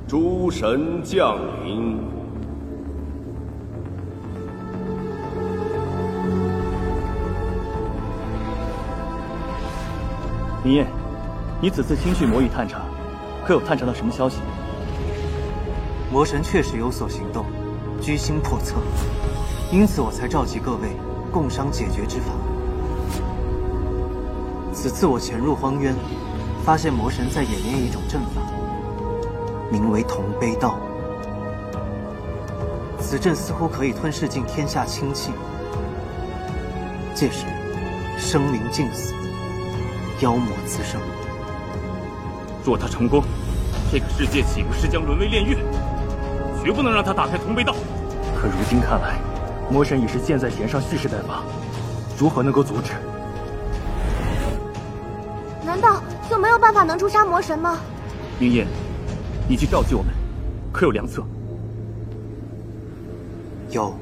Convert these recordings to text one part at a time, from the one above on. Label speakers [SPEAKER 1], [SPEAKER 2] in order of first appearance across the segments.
[SPEAKER 1] 诸神降临。
[SPEAKER 2] 明夜，你此次亲去魔域探查，可有探查到什么消息？
[SPEAKER 3] 魔神确实有所行动，居心叵测，因此我才召集各位共商解决之法。此次我潜入荒渊，发现魔神在演练一种阵法，名为同悲道。此阵似乎可以吞噬尽天下清气，届时生灵尽死，妖魔滋生。
[SPEAKER 2] 若他成功，这个世界岂不是将沦为炼狱？绝不能让他打开同悲道。可如今看来，魔神已是箭在弦上，蓄势待发，如何能够阻止？
[SPEAKER 4] 难道就没有办法能诛杀魔神吗？
[SPEAKER 2] 明夜，你去召集我们，可有良策？
[SPEAKER 3] 有。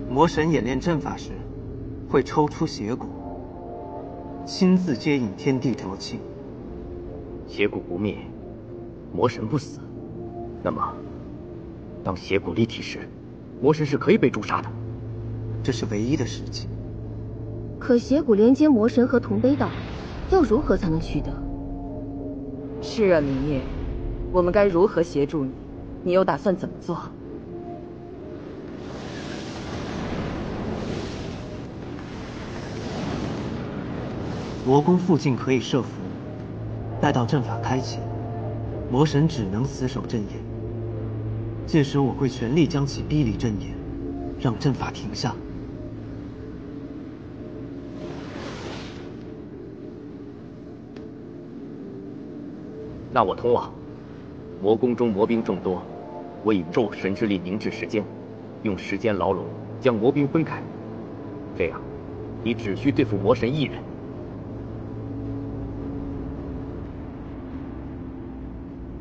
[SPEAKER 3] 魔神演练阵法时，会抽出邪骨，亲自接引天地浊气。
[SPEAKER 5] 邪骨不灭，魔神不死，那么当邪骨立体时，魔神是可以被诛杀的。
[SPEAKER 3] 这是唯一的时机。
[SPEAKER 6] 可邪骨连接魔神和同悲道，要如何才能取得？
[SPEAKER 7] 是啊，明夜，我们该如何协助你？你又打算怎么做？
[SPEAKER 3] 魔宫附近可以设符，待到阵法开启，魔神只能死守阵眼。届时我会全力将其逼离阵眼，让阵法停下。
[SPEAKER 5] 那我通往魔宫中魔兵众多，我以咒神之力凝滞时间，用时间牢笼将魔兵分开，这样你只需对付魔神一人。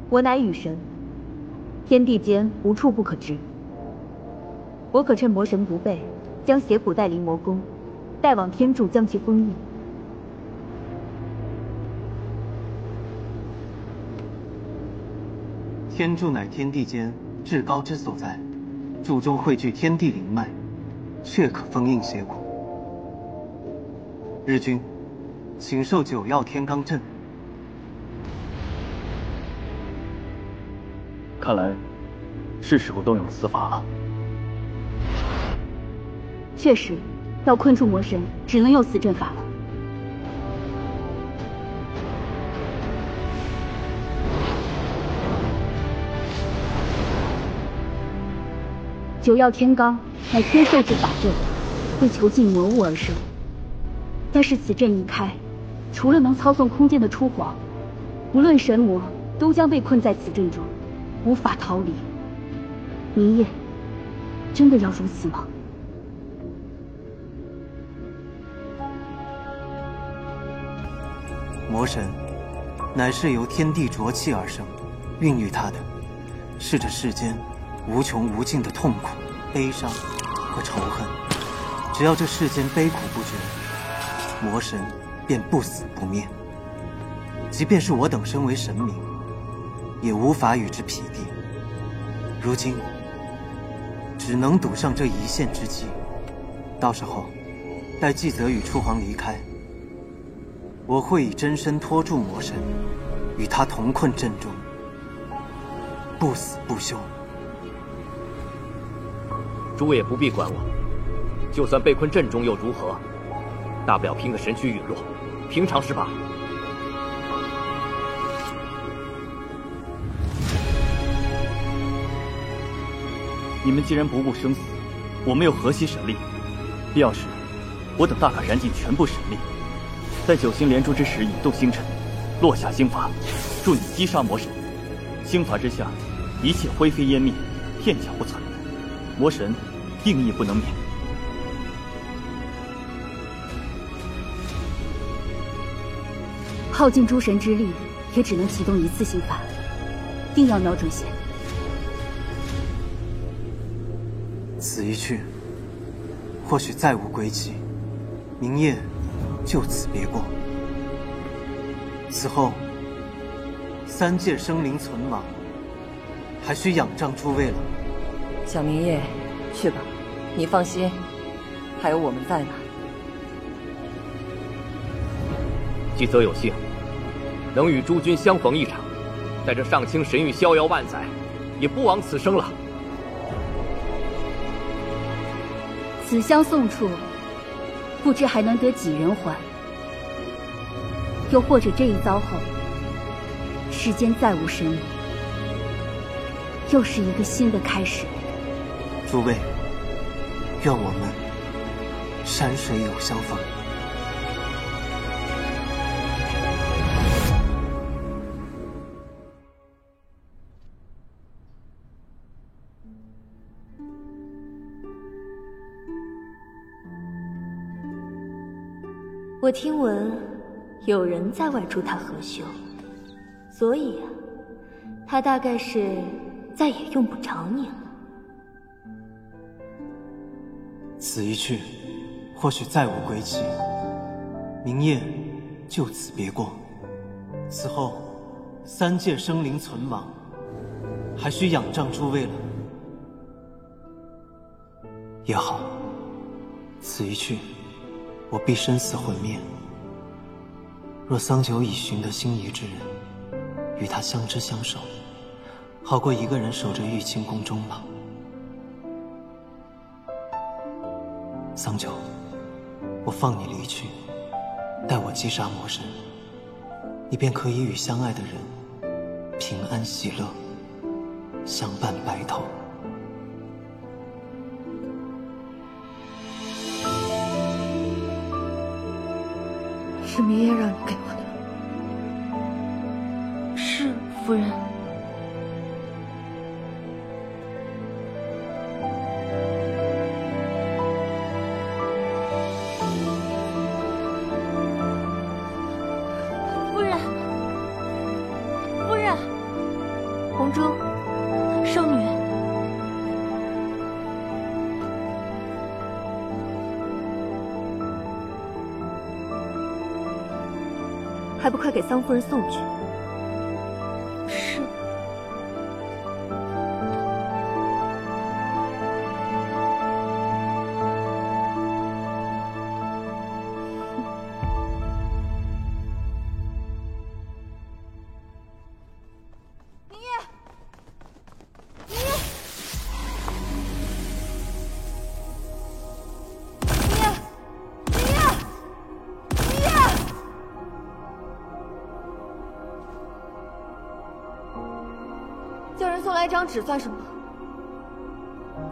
[SPEAKER 6] 我乃雨神，天地间无处不可知。我可趁魔神不备，将邪骨带离魔宫，带往天柱将其封印。
[SPEAKER 3] 天柱乃天地间至高之所在，柱中汇聚天地灵脉，确可封印邪骨。日君，请授9曜天罡阵。
[SPEAKER 2] 看来是时候动用此法了。
[SPEAKER 6] 确实，要困住魔神，只能用此阵法了。9曜天罡乃天授之法阵，为囚禁魔物而生。但是此阵一开，除了能操纵空间的初皇，无论神魔都将被困在此阵中，无法逃离。明夜，真的要如此吗？
[SPEAKER 3] 魔神乃是由天地浊气而生，孕育它的是这世间无穷无尽的痛苦、悲伤和仇恨。只要这世间悲苦不绝，魔神便不死不灭。即便是我等身为神明，也无法与之匹敌。如今只能赌上这一线之机，到时候待纪泽与初皇离开，我会以真身拖住魔神，与他同困阵中，不死不休。
[SPEAKER 5] 诸位也不必管我，就算被困阵中又如何？大不了拼个神躯陨落，平常事罢了。
[SPEAKER 2] 你们既然不顾生死，我们又何惜神力？必要时，我等大可燃尽全部神力，在9星连珠之时引动星辰，落下星法，助你击杀魔神。星法之下，一切灰飞烟灭，片甲不存，魔神定亦不能免。
[SPEAKER 6] 耗尽诸神之力，也只能启动一次星法，定要瞄准线。
[SPEAKER 3] 此一去，或许再无归期，明夜就此别过。此后， 3界生灵存亡，还需仰仗诸位了。
[SPEAKER 7] 小明夜，去吧，你放心，还有我们在呢。
[SPEAKER 5] 季泽有幸能与诸君相逢一场，在这上清神域逍遥万载，也不枉此生了。
[SPEAKER 6] 此香送出，不知还能得几人还？又或者这一遭后，世间再无神灵，又是一个新的开始。
[SPEAKER 3] 诸位，愿我们山水有相逢。
[SPEAKER 8] 我听闻有人在外助他合修，所以啊，他大概是再也用不着你了。
[SPEAKER 3] 此一去，或许再无归期，明夜就此别过。此后3界生灵存亡，还需仰仗诸位了。也好，此一去，我必生死毁灭。若桑九已寻得心仪之人，与他相知相守，好过一个人守着玉清宫终老。桑九，我放你离去，待我击杀魔神，你便可以与相爱的人平安喜乐，相伴白头。
[SPEAKER 9] 是明夜让你给我的。是，夫人。
[SPEAKER 4] 夫人，夫人，红珠，圣女。
[SPEAKER 8] 还不快给桑夫人送去！
[SPEAKER 9] 是。
[SPEAKER 4] 明夜，明夜，明夜，明夜，明夜。叫人送来一张纸算什么？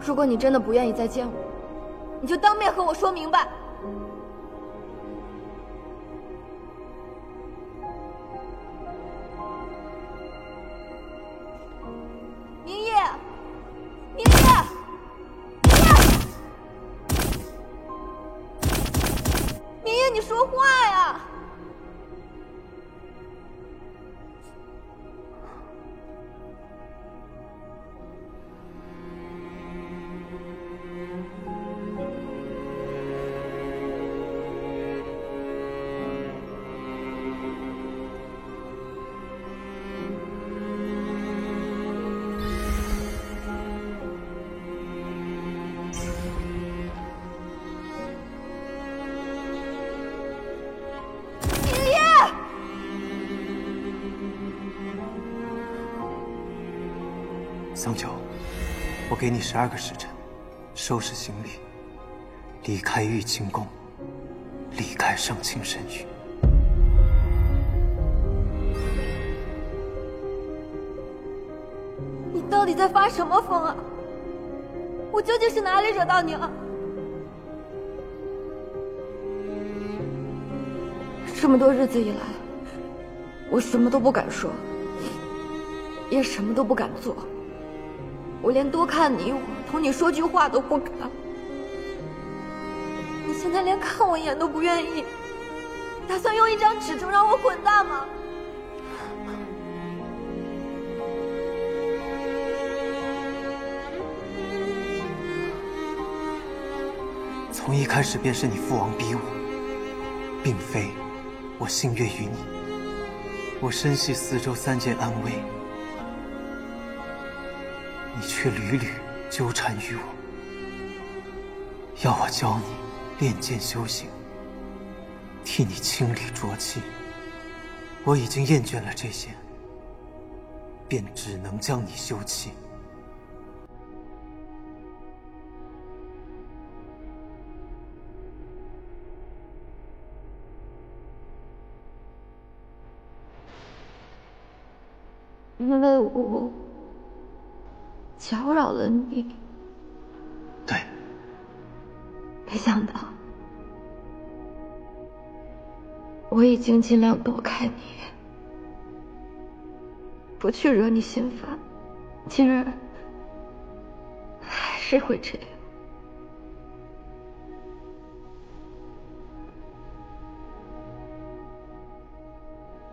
[SPEAKER 4] 如果你真的不愿意再见我，你就当面和我说明白。明夜，明夜，明夜，明夜，你说话呀！
[SPEAKER 3] 桑九，我给你12个时辰，收拾行李，离开玉清宫，离开上清神域。
[SPEAKER 4] 你到底在发什么疯啊？我究竟是哪里惹到你了？这么多日子以来，我什么都不敢说，也什么都不敢做。我连多看你一会儿，同你说句话都不敢。你现在连看我一眼都不愿意，打算用一张纸就让我滚蛋吗？
[SPEAKER 3] 从一开始便是你父王逼我，并非我心悦于你。我深系四周三界安危，你却屡屡纠缠于我，要我教你练剑修行，替你清理浊气。我已经厌倦了这些，便只能将你休弃。
[SPEAKER 4] 因为我搅扰了你。
[SPEAKER 3] 对。
[SPEAKER 4] 没想到，我已经尽量躲开你，不去惹你心烦，竟然还是会这样。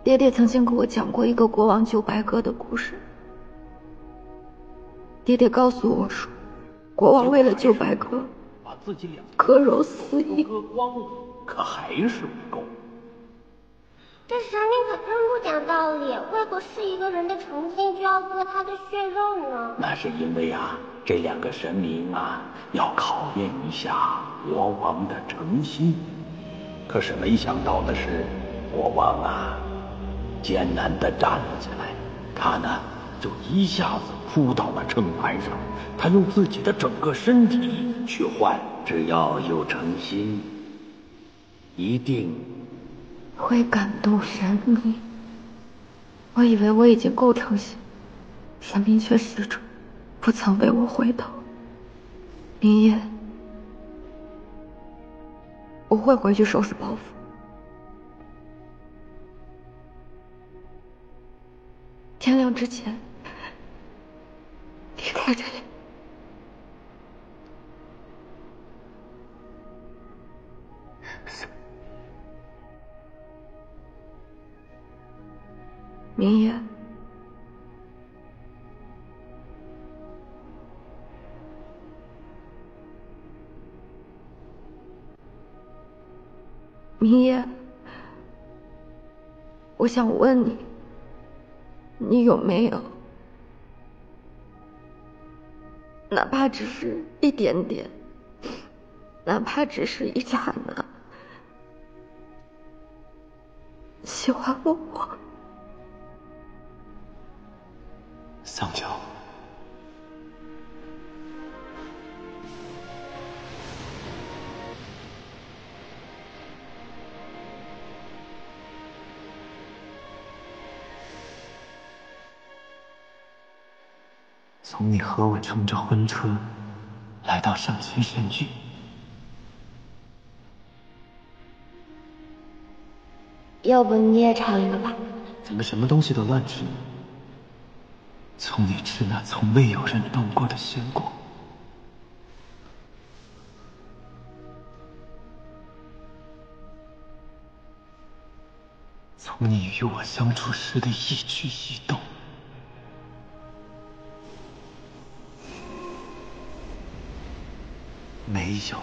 [SPEAKER 4] 爹爹曾经给我讲过一个国王救白鸽的故事。爹爹告诉我说，国王为了救白鸽，
[SPEAKER 5] 把自己两
[SPEAKER 4] 割肉4亿，
[SPEAKER 5] 割光了，可还是不够。
[SPEAKER 10] 这神明可真不讲道理，为何是一个人的诚心就要割他的血肉呢？
[SPEAKER 11] 那是因为这两个神明要考验一下国王的诚心。可是没想到的是，国王艰难地站了起来，他呢就一下子扑到了秤盘上，他用自己的整个身体去换，只要有诚心，一定
[SPEAKER 4] 会感动神明。我以为我已经够诚心，神明却始终不曾为我回头。明夜，我会回去收拾包袱。天亮之前离开这里。明夜，明夜，我想问你，你有没有哪怕只是一点点，哪怕只是一刹那喜欢过我？
[SPEAKER 3] 桑乔，从你和我乘着婚车来到上清神剧，
[SPEAKER 10] 要不你也尝一个吧？
[SPEAKER 3] 怎么什么东西都乱吃？从你吃那从未有人动过的鲜果，从你与我相处时的一举一动，没有，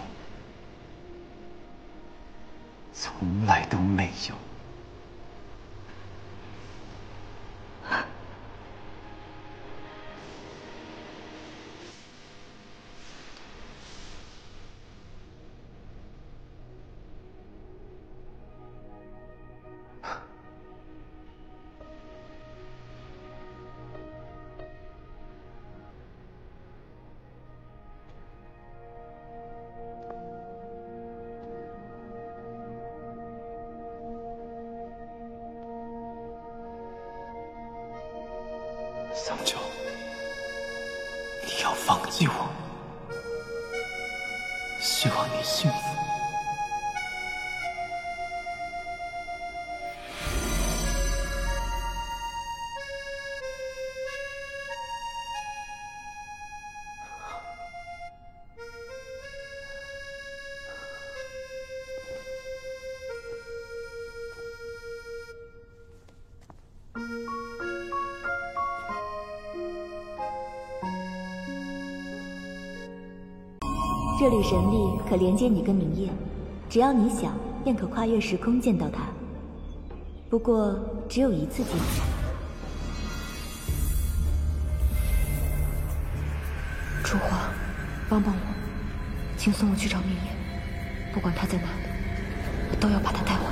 [SPEAKER 3] 从来都没有。桑乔，你要放弃我，希望你幸福。
[SPEAKER 8] 这缕神力可连接你跟明夜，只要你想，便可跨越时空见到他。不过只有一次机会。
[SPEAKER 4] 楚华，帮帮我，请送我去找明夜，不管他在哪里，我都要把他带回来。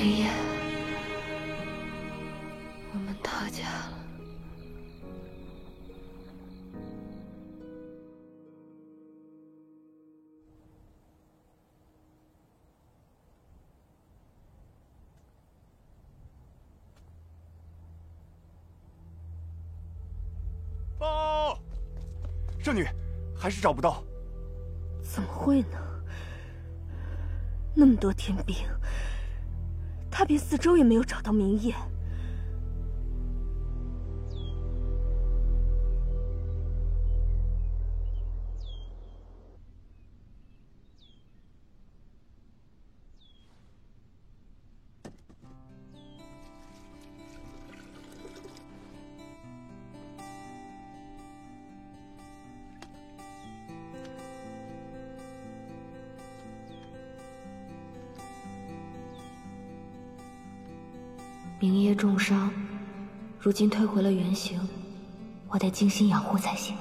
[SPEAKER 4] 明夜，我们到家了。
[SPEAKER 12] 报，圣女，还是找不到。
[SPEAKER 9] 怎么会呢？那么多天兵，踏遍四周也没有找到明夜。
[SPEAKER 4] 明夜重伤，如今退回了原形，我得精心养护才行。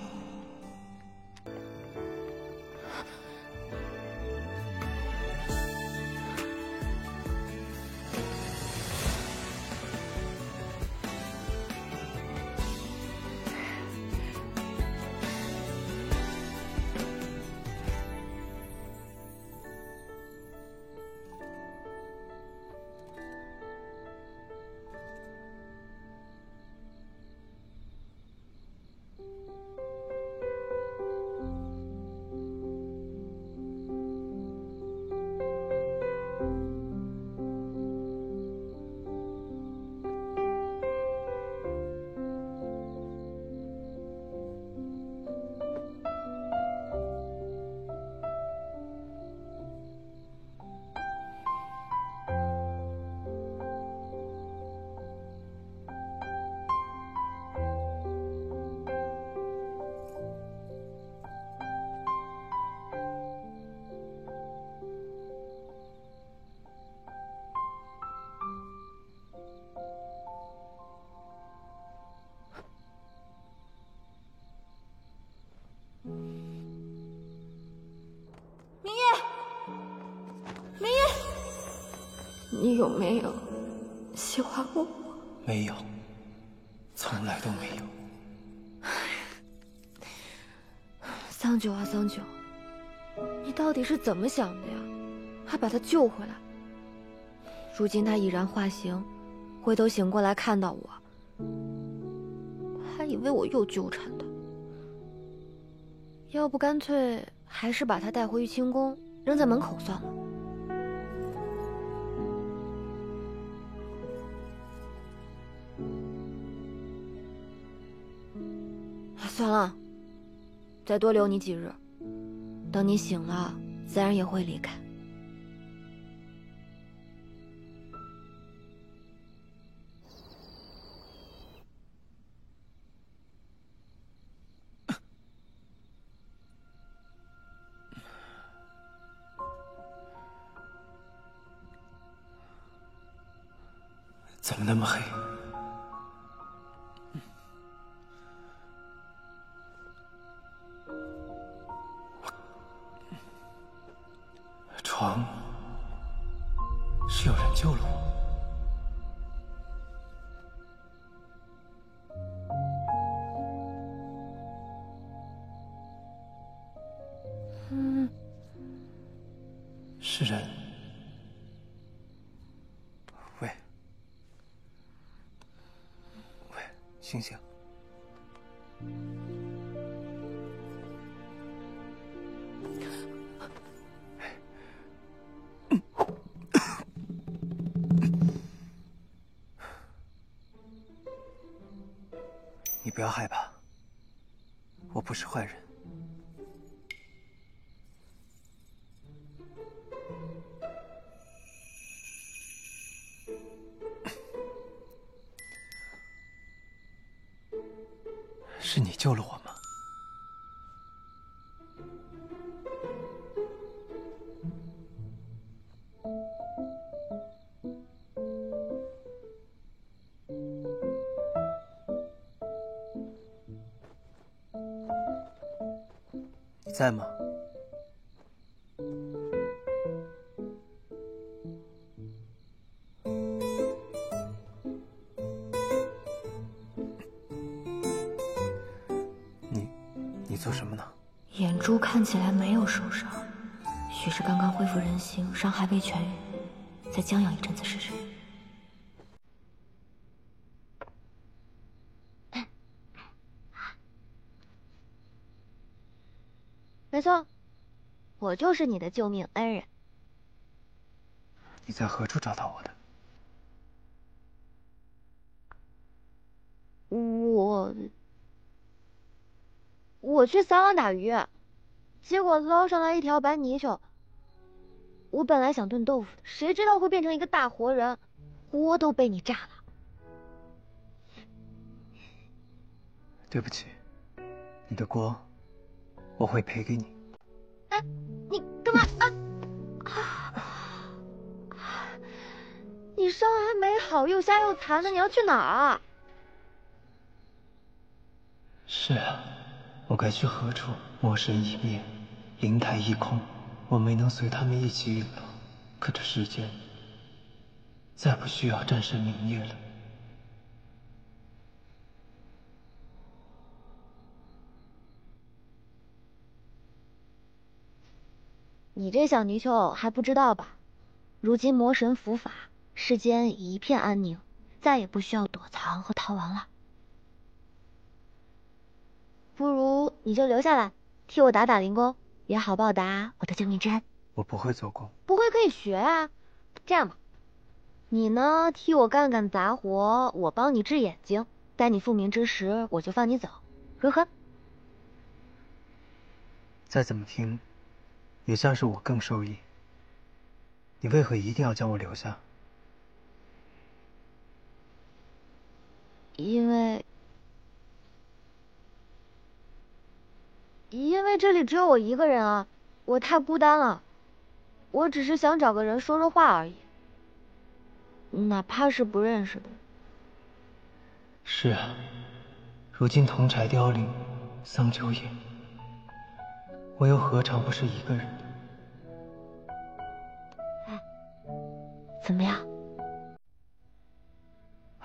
[SPEAKER 4] 你有没有喜欢过我？
[SPEAKER 3] 没有，从来都没有。
[SPEAKER 4] 桑九啊，桑九，你到底是怎么想的呀？还把他救回来。如今他已然化形，回头醒过来看到我，还以为我又纠缠他。要不干脆还是把他带回玉清宫，扔在门口算了。算了，再多留你几日，等你醒了，自然也会离开。
[SPEAKER 3] 怎么那么黑？床是有人救了我。是人。喂，醒醒！你不要害怕，我不是坏人。是你救了我吗？你在吗？你做什么呢？
[SPEAKER 4] 眼珠看起来没有受伤，许是刚刚恢复人形，伤还未痊愈，再将养一阵子试试。
[SPEAKER 13] 没错，我就是你的救命恩人。
[SPEAKER 3] 你在何处找到我的？
[SPEAKER 13] 我去撒网打鱼，结果捞上来一条白泥鳅。我本来想炖豆腐的，谁知道会变成一个大活人，锅都被你炸了。
[SPEAKER 3] 对不起，你的锅我会赔给你。
[SPEAKER 13] 哎，你干嘛你伤还没好，又瞎又残的，你要去哪儿啊？
[SPEAKER 3] 是啊，我该去何处？魔神已灭，灵台已空，我没能随他们一起陨落。可这世间再不需要战神明业了。
[SPEAKER 13] 你这小泥鳅还不知道吧？如今魔神伏法，世间一片安宁，再也不需要躲藏和逃亡了。不如你就留下来，替我打打灵功，也好报答我的救命之恩。
[SPEAKER 3] 我不会做工。
[SPEAKER 13] 不会可以学啊。这样吧，你呢替我干干杂活，我帮你治眼睛，待你复明之时，我就放你走，如何？
[SPEAKER 3] 再怎么听，也像是我更受益。你为何一定要将我留下？
[SPEAKER 13] 因为这里只有我一个人啊，我太孤单了。我只是想找个人说说话而已，哪怕是不认识的。
[SPEAKER 3] 是啊，如今铜柴凋零，桑丘野，我又何尝不是一个人呢？
[SPEAKER 13] 怎么样？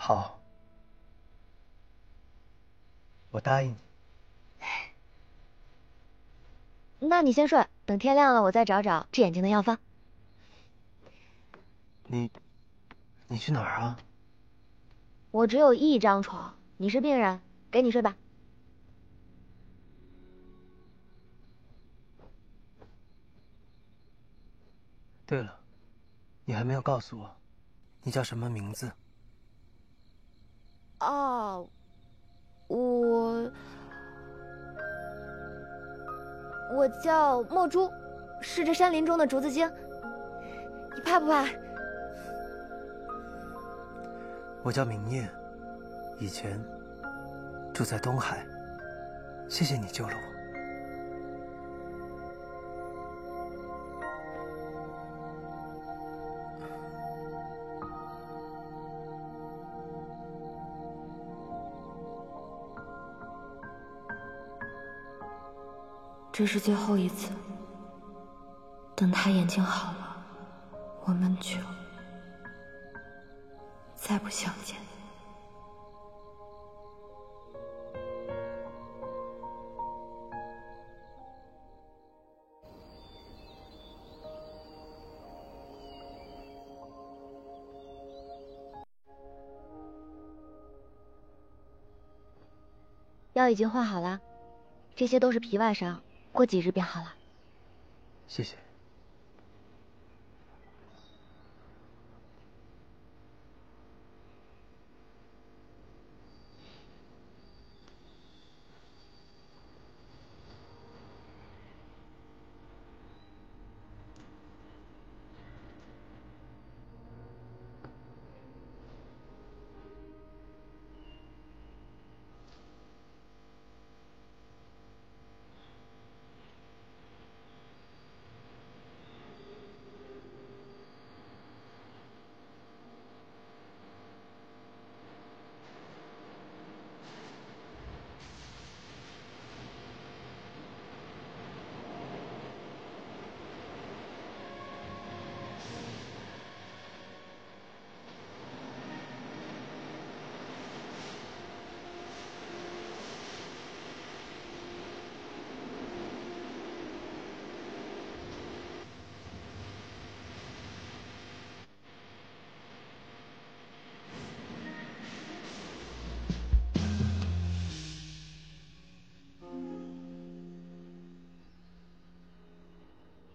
[SPEAKER 3] 好，我答应你。
[SPEAKER 13] 那你先睡，等天亮了我再找找治眼睛的药方。
[SPEAKER 3] 你去哪儿啊？
[SPEAKER 13] 我只有一张床，你是病人，给你睡吧。
[SPEAKER 3] 对了，你还没有告诉我，你叫什么名字？
[SPEAKER 4] 哦，我叫墨珠，是这山林中的竹子精。你怕不怕？
[SPEAKER 3] 我叫明夜，以前住在东海，谢谢你救了我。
[SPEAKER 4] 这是最后一次，等他眼睛好了，我们就再不相见。
[SPEAKER 13] 药已经换好了，这些都是皮外伤，过几日便好了。
[SPEAKER 3] 谢谢。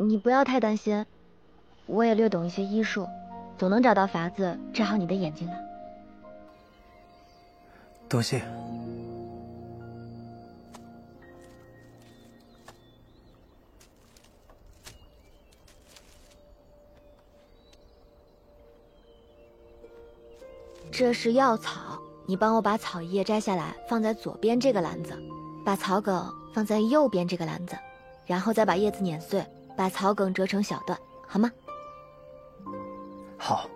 [SPEAKER 13] 你不要太担心，我也略懂一些医术，总能找到法子治好你的眼睛的。
[SPEAKER 3] 多谢。
[SPEAKER 4] 这是药草，你帮我把草叶摘下来，放在左边这个篮子，把草梗放在右边这个篮子，然后再把叶子碾碎，把草梗折成小段，好吗？
[SPEAKER 3] 好。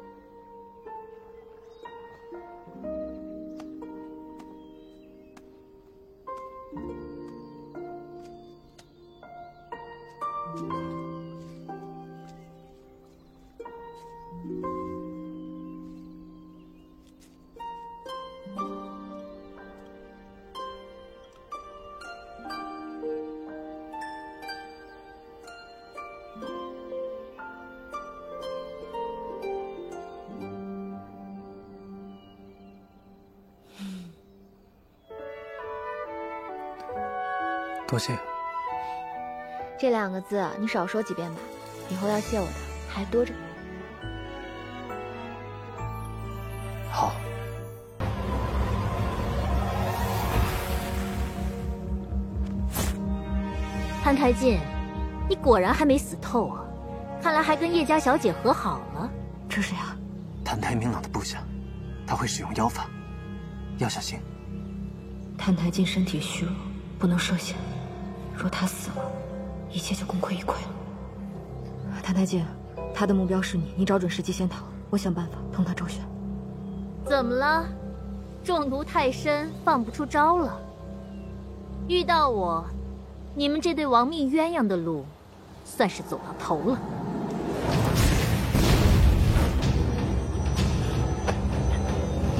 [SPEAKER 3] 多谢。
[SPEAKER 4] 这2个字你少说几遍吧，以后要谢我的还多着。
[SPEAKER 3] 好。
[SPEAKER 8] 潘太进，你果然还没死透啊！看来还跟叶家小姐和好了。
[SPEAKER 4] 这是呀，
[SPEAKER 3] 谭太明朗的部下，他会使用妖法，要小心。
[SPEAKER 4] 谭太进身体虚弱，不能涉险。若他死了，一切就功亏一篑了。谭太进，他的目标是你，你找准时机先逃，我想办法同他周旋。
[SPEAKER 8] 怎么了？中毒太深，放不出招了？遇到我，你们这对亡命鸳鸯的路，算是走到头了。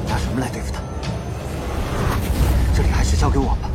[SPEAKER 3] 打什么来？交给我吧。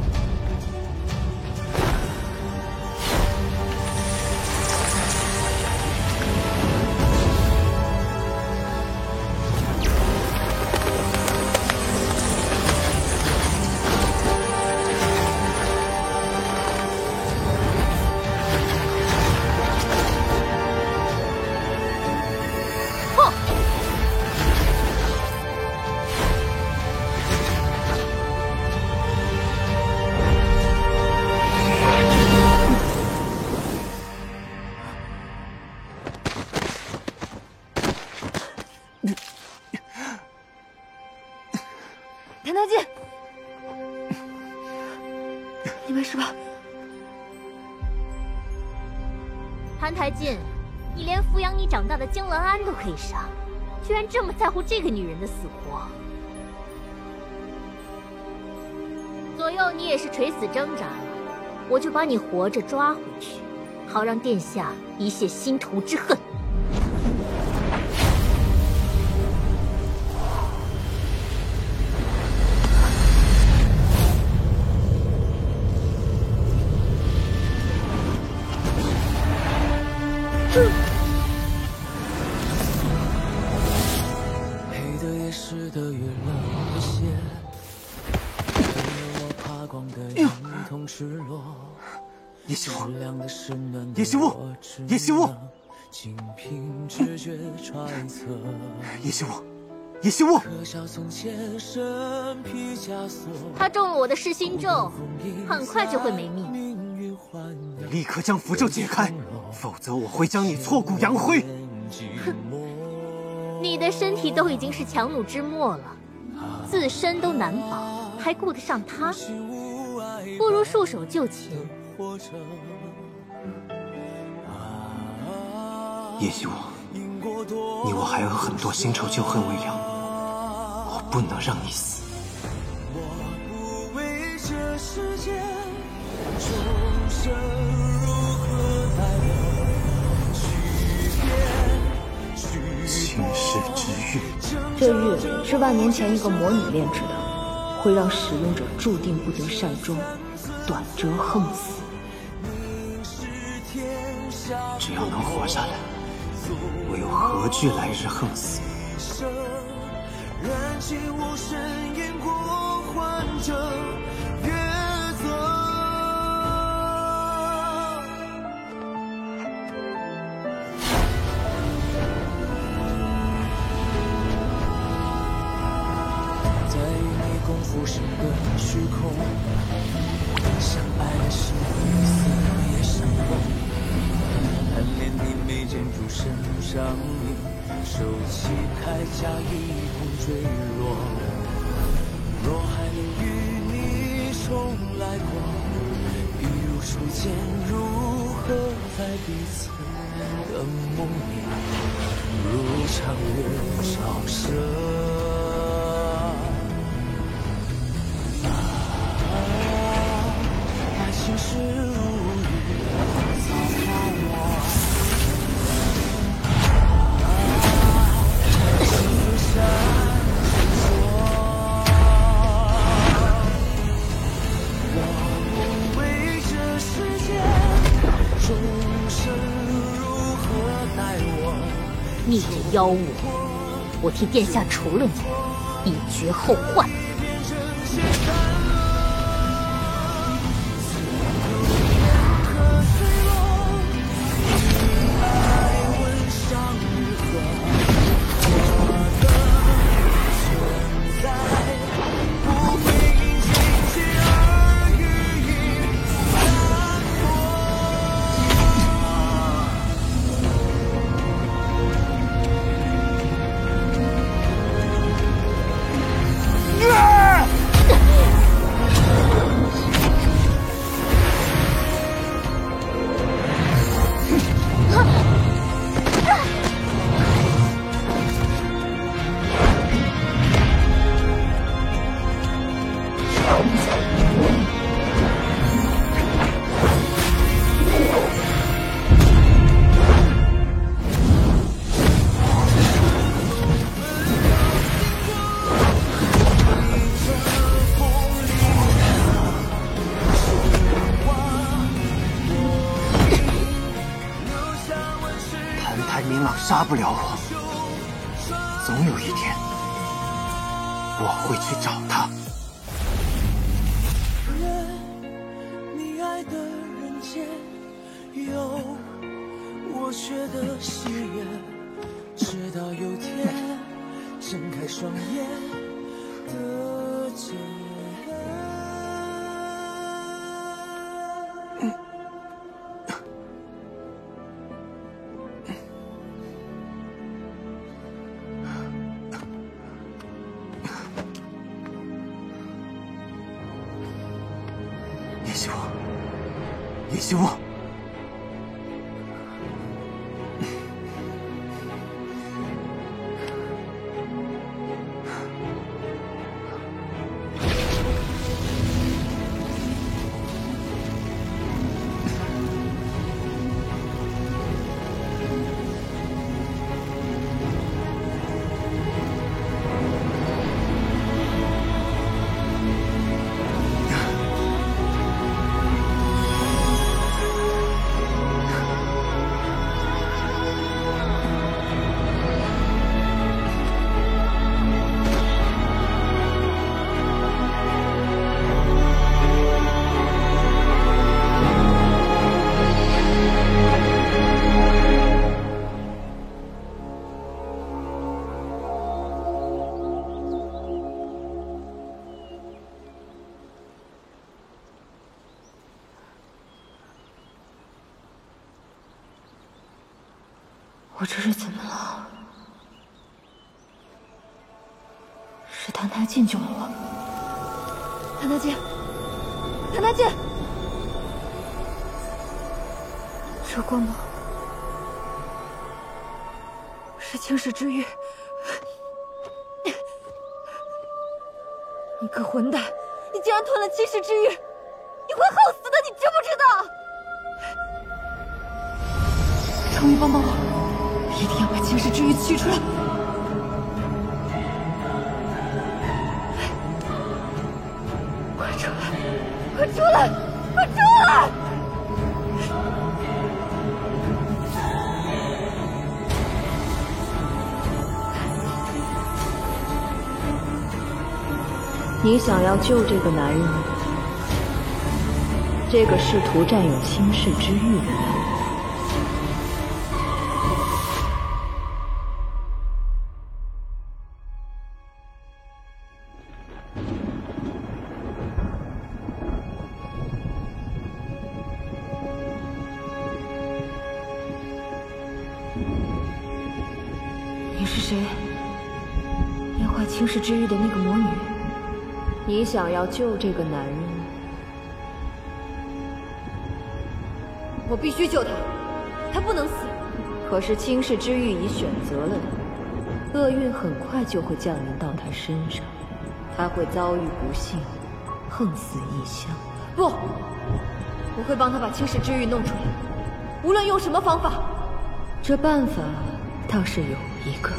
[SPEAKER 4] 谭太进，你没事吧？
[SPEAKER 8] 谭台烬，你连抚养你长大的京鸾安都可以杀，居然这么在乎这个女人的死活。左右你也是垂死挣扎了，我就把你活着抓回去，好让殿下一泄心头之恨。
[SPEAKER 14] 黑的也是的，越冷越些，我爬光的一同赤裸。
[SPEAKER 3] 叶希雾，
[SPEAKER 14] 叶希雾，
[SPEAKER 3] 叶希雾，叶希雾，叶希雾。
[SPEAKER 8] 他中了我的噬心咒，很快就会没命。
[SPEAKER 3] 你立刻将符咒解开，否则我会将你挫骨扬灰。
[SPEAKER 8] 哼，你的身体都已经是强弩之末了，自身都难保，还顾得上他？不如束手就擒。
[SPEAKER 3] 叶希雾，你我还有很多新仇旧恨未了，我不能让你死。
[SPEAKER 14] 我不为这世界众生如何待我？
[SPEAKER 3] 青石之玉，
[SPEAKER 6] 这玉是万年前一个魔女炼制的，会让使用者注定不得善终，短折横死。
[SPEAKER 3] 只要能活下来，我又何惧来日横死？
[SPEAKER 14] 燃起无声烟光换着月色。在与你共赴时的虚空，相爱的心与死也相逢。贪恋你眉间朱身上影，手起铠甲一同坠落。若还能与你重来过，一如初见，如何在彼此的梦里，如长月照射。爱情是如雨，草花落。
[SPEAKER 8] 逆着妖物，我替殿下除了你，以绝后患。
[SPEAKER 14] 啊！
[SPEAKER 3] 杀不了我。总有一天，我会去找他。
[SPEAKER 14] 你爱的人间有我学的誓言，直到有天睁开双眼的结缘。
[SPEAKER 3] 叶希雾，
[SPEAKER 4] 我这是怎么了？是谭台烬救了我。谭台烬，谭台烬，这光芒是青石之玉。你个混蛋，你竟然吞了青石之玉，你会耗死的，你知不知道？程宇，帮帮我！一定要把青石之玉取出来！快出来！快出来！快出来！
[SPEAKER 15] 你想要救这个男人吗？这个试图占有青石之玉的男人。
[SPEAKER 4] 你是谁？变坏青石之玉的那个魔女？
[SPEAKER 15] 你想要救这个男人吗？
[SPEAKER 4] 我必须救他，他不能死。
[SPEAKER 15] 可是青石之玉已选择了他，厄运很快就会降临到他身上，他会遭遇不幸，横死异乡。
[SPEAKER 4] 不，我会帮他把青石之玉弄出来，无论用什么方法。
[SPEAKER 15] 这办法倒是有一个。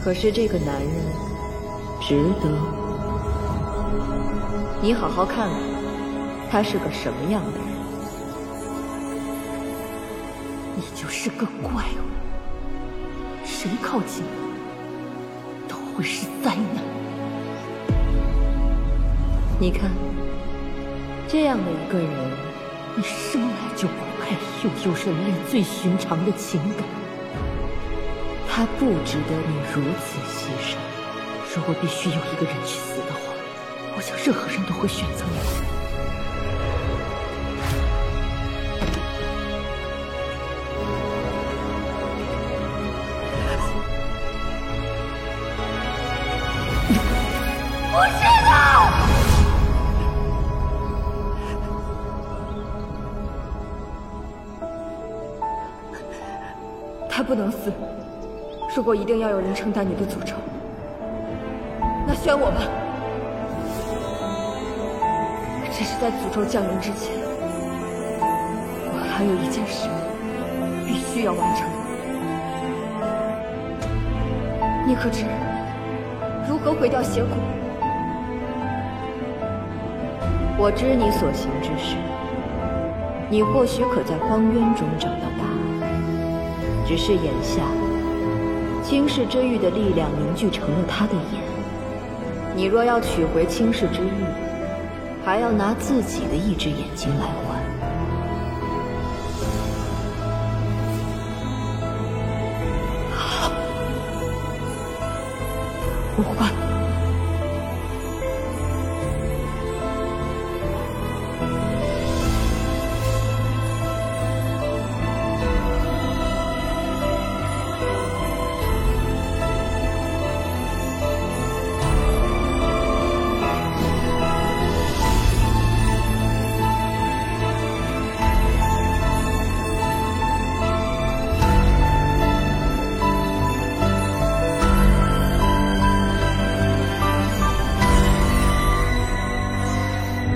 [SPEAKER 15] 可是这个男人值得你好好看看，他是个什么样的人。
[SPEAKER 4] 你就是个怪物，谁靠近你都会是灾难。
[SPEAKER 15] 你看，这样的一个人，
[SPEAKER 4] 你生来就不配拥有人类最寻常的情感。
[SPEAKER 15] 他不值得你如此牺牲。
[SPEAKER 4] 如果必须有一个人去死的话，我想任何人都会选择你。不是的！他不能死。如果一定要有人承担你的诅咒，那选我吧。只是在诅咒降临之前，我还有一件事必须要完成。你可知如何毁掉邪骨？
[SPEAKER 15] 我知你所行之事，你或许可在荒渊中找到答案。只是眼下，倾世之玉的力量凝聚成了他的眼。你若要取回倾世之玉，还要拿自己的一只眼睛来换。好，我换。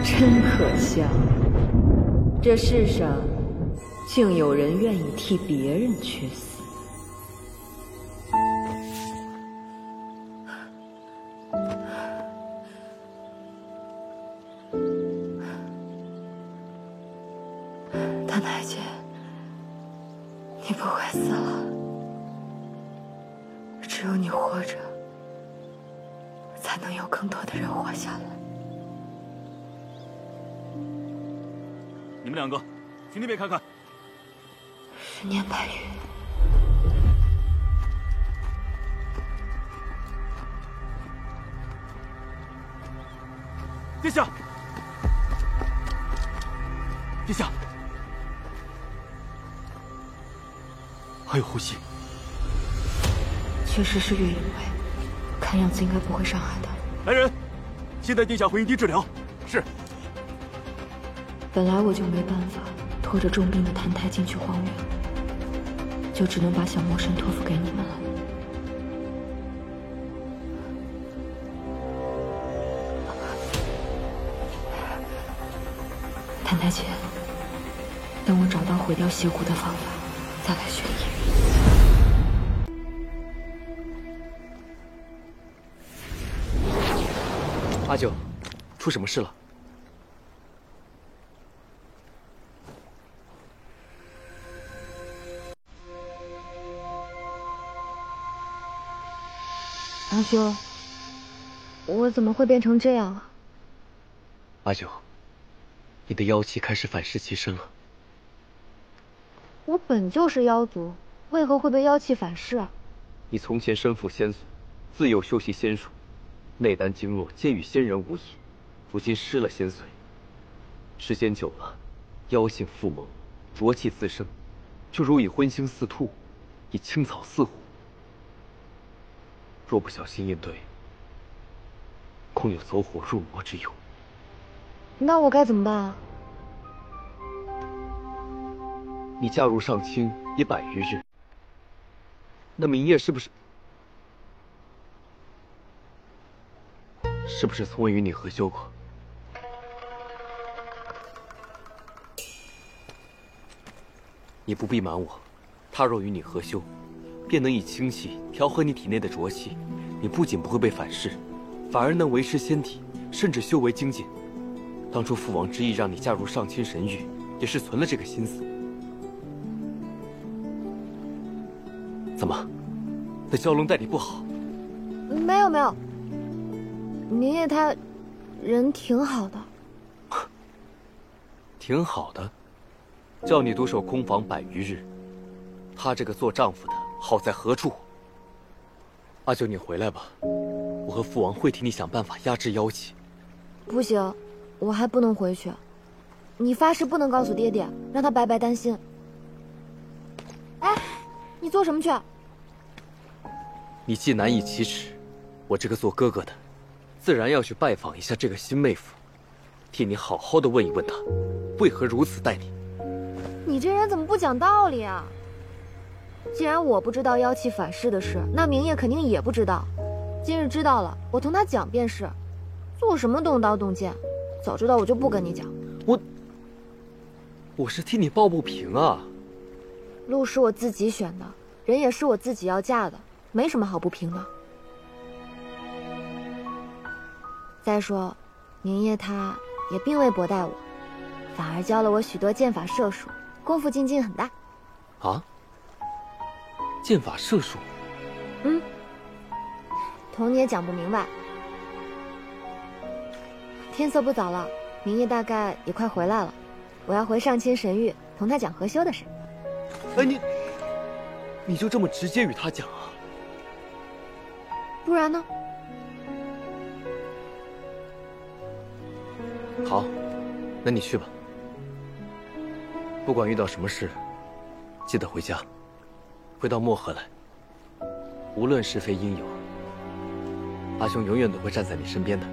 [SPEAKER 15] 真可笑，这世上竟有人愿意替别人去死。
[SPEAKER 9] 太太姐，你不会死了，只有你活着，才能有更多的人活下来。
[SPEAKER 2] 你们两个去那边看看。
[SPEAKER 9] 10年白玉。
[SPEAKER 2] 殿下，殿下，还有呼吸。
[SPEAKER 9] 确实是月影卫，看样子应该不会伤害他。
[SPEAKER 2] 来人，先带殿下回营地治疗。是。
[SPEAKER 9] 本来我就没办法拖着重病的谭太进去荒原，就只能把小魔神托付给你们了。谭太姐，等我找到毁掉邪骨的方法，再来学艺。
[SPEAKER 5] 阿九，出什么事了？
[SPEAKER 4] 阿修，我怎么会变成这样啊？
[SPEAKER 5] 阿九，你的妖气开始反噬其身了。
[SPEAKER 4] 我本就是妖族，为何会被妖气反噬啊？
[SPEAKER 5] 你从前身负仙髓，自幼修习仙术，内丹经络皆与仙人无异，如今失了仙髓，时间久了，妖性复萌，浊气滋生，就如以荤腥似兔，以青草似虎。若不小心应对，恐有走火入魔之忧。
[SPEAKER 4] 那我该怎么办啊？
[SPEAKER 5] 你嫁入上清已100余日，那明夜是不是从未与你合修过？你不必瞒我，他若与你合修，便能以清气调和你体内的浊气，你不仅不会被反噬，反而能维持仙体，甚至修为精进。当初父王之意让你嫁入上清神域，也是存了这个心思。怎么，那蛟龙待你不好？
[SPEAKER 4] 没有没有，明夜他人挺好的。
[SPEAKER 5] 挺好的，叫你独守空房100余日，他这个做丈夫的好在何处？阿九，你回来吧，我和父王会替你想办法压制妖气。
[SPEAKER 4] 不行，我还不能回去。你发誓不能告诉爹爹，让他白白担心。哎，你做什么去？
[SPEAKER 5] 你既难以启齿，我这个做哥哥的，自然要去拜访一下这个新妹夫，替你好好的问一问他，为何如此待你。
[SPEAKER 4] 你这人怎么不讲道理啊？既然我不知道妖气反噬的事，那明夜肯定也不知道。今日知道了，我同他讲便是。做什么动刀动剑？早知道我就不跟你讲。
[SPEAKER 5] 我是替你抱不平啊。
[SPEAKER 4] 路是我自己选的，人也是我自己要嫁的，没什么好不平的。再说，明夜他也并未薄待我，反而教了我许多剑法射术，功夫精进很大。
[SPEAKER 5] 啊？剑法射术？
[SPEAKER 4] 童年讲不明白。天色不早了，明夜大概也快回来了，我要回上清神域同他讲合修的事。
[SPEAKER 5] 哎，你就这么直接与他讲啊？
[SPEAKER 4] 不然呢？
[SPEAKER 5] 好，那你去吧。不管遇到什么事，记得回家，回到漠河来。无论是非应有，阿兄永远都会站在你身边的。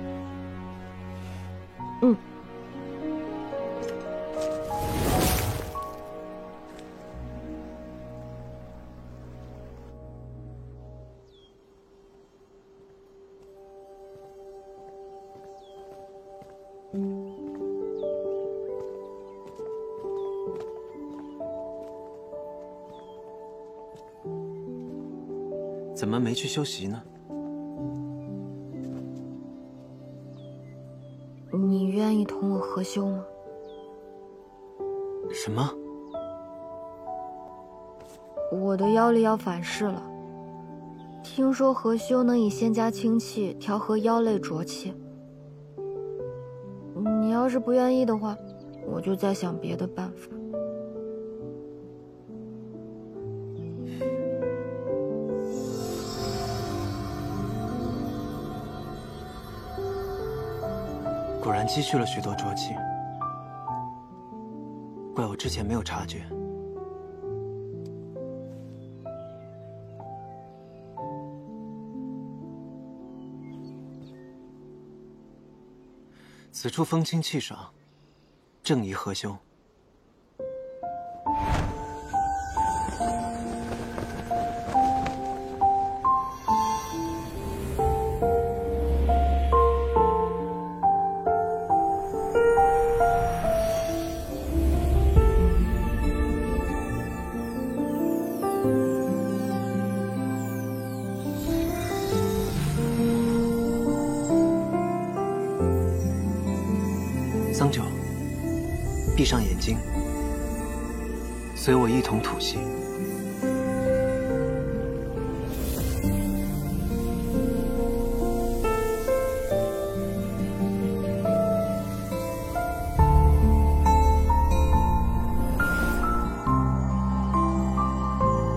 [SPEAKER 3] 怎么没去修习呢？
[SPEAKER 4] 你愿意同我合修吗？
[SPEAKER 3] 什么？
[SPEAKER 4] 我的妖力要反噬了，听说合修能以仙家清气调和妖类浊气。你要是不愿意的话，我就再想别的办法。
[SPEAKER 3] 果然积蓄了许多浊气，怪我之前没有察觉。此处风清气爽，正宜合修。桑九，闭上眼睛，随我一同吐息。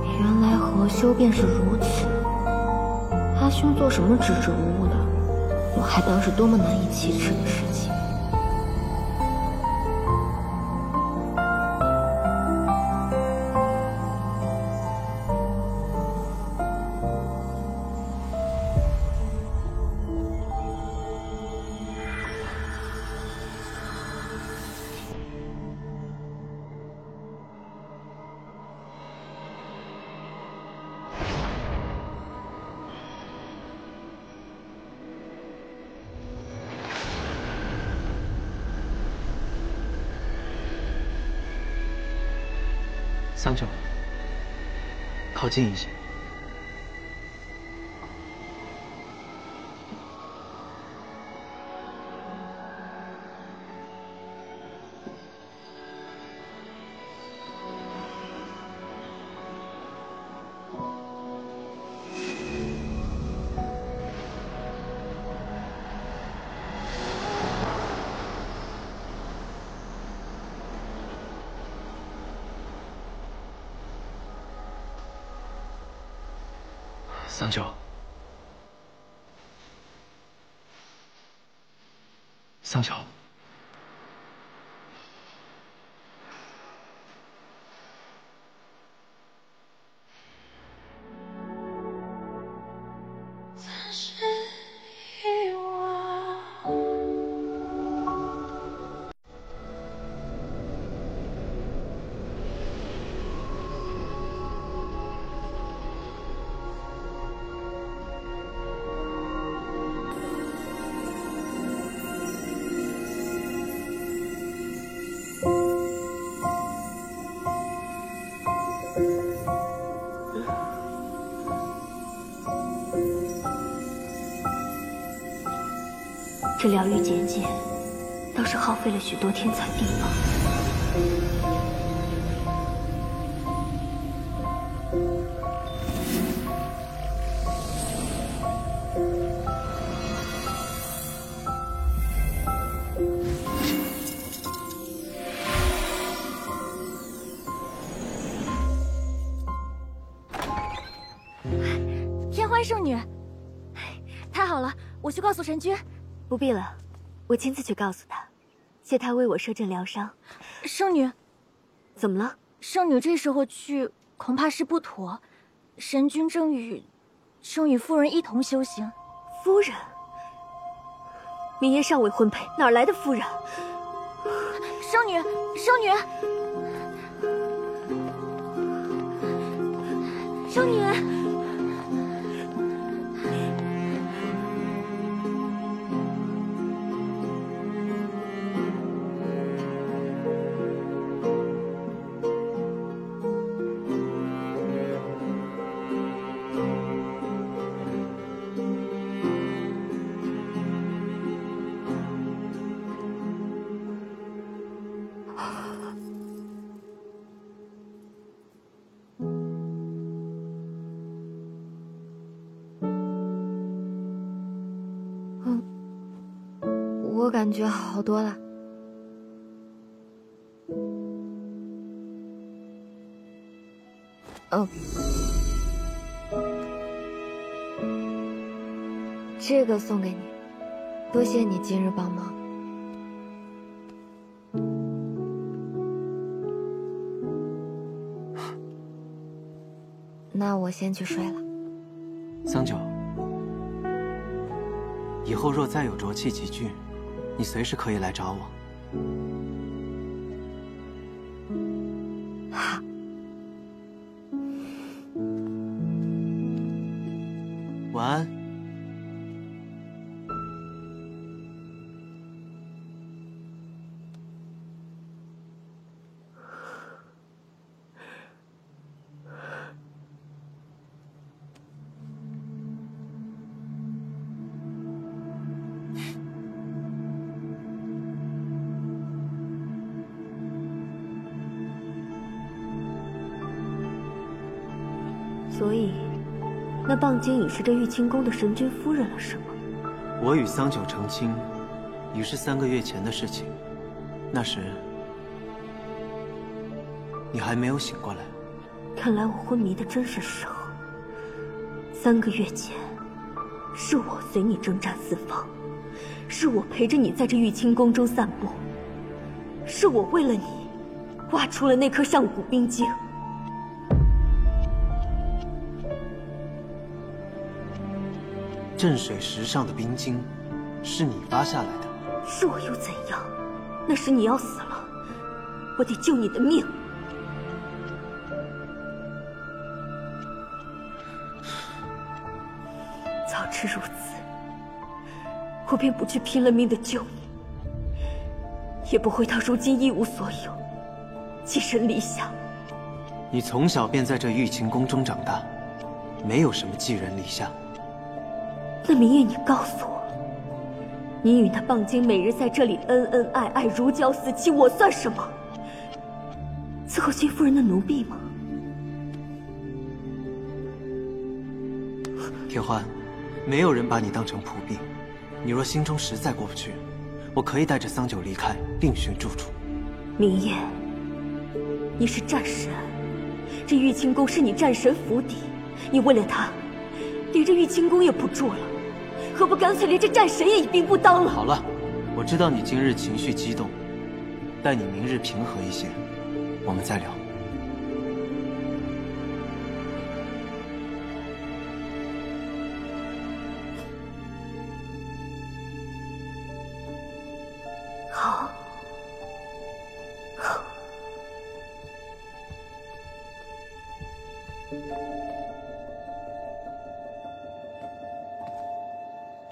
[SPEAKER 4] 原来合修便是如此。阿兄做什么支支吾吾的，我还当是多么难以启齿的事情。
[SPEAKER 3] 桑九，靠近一些。桑九，桑九，
[SPEAKER 6] 这疗愈结界倒是耗费了许多天才地宝。
[SPEAKER 9] 欢圣女。太好了，我去告诉神君。
[SPEAKER 16] 不必了，我亲自去告诉他，谢他为我摄政疗伤。
[SPEAKER 9] 圣女，
[SPEAKER 16] 怎么了？
[SPEAKER 9] 圣女这时候去恐怕是不妥，神君正与夫人一同修行。
[SPEAKER 16] 夫人？明夜尚未婚配，哪来的夫人？
[SPEAKER 9] 圣女，圣女，圣女。
[SPEAKER 4] 我感觉好多了。这个送给你，多谢你今日帮忙。那我先去睡了。
[SPEAKER 3] 桑九，以后若再有浊气集聚，你随时可以来找我。
[SPEAKER 4] 好。
[SPEAKER 3] 晚安。
[SPEAKER 16] 所以，那棒精已是这玉清宫的神君夫人了，是吗？
[SPEAKER 3] 我与桑九成亲，已是3个月前的事情。那时，你还没有醒过来。
[SPEAKER 16] 看来我昏迷的真是时候。3个月前，是我随你征战四方，是我陪着你在这玉清宫中散步，是我为了你，挖出了那颗上古冰晶。
[SPEAKER 3] 镇水石上的冰晶，是你发下来的。
[SPEAKER 16] 是我又怎样？那时你要死了，我得救你的命。早知如此，我便不去拼了命的救你，也不会到如今一无所有，寄身篱下。
[SPEAKER 3] 你从小便在这玉清宫中长大，没有什么寄人篱下。
[SPEAKER 16] 那明夜，你告诉我，你与那棒精每日在这里恩恩爱爱，如胶似漆，我算什么？伺候新夫人的奴婢吗？
[SPEAKER 3] 铁欢，没有人把你当成仆婢。你若心中实在过不去，我可以带着桑九离开，另寻住处。
[SPEAKER 16] 明夜，你是战神，这玉清宫是你战神府邸，你为了他，连这玉清宫也不住了。何不干脆连这战神也一并不当了？
[SPEAKER 3] 好了，我知道你今日情绪激动，待你明日平和一些，我们再聊。
[SPEAKER 16] 好，好。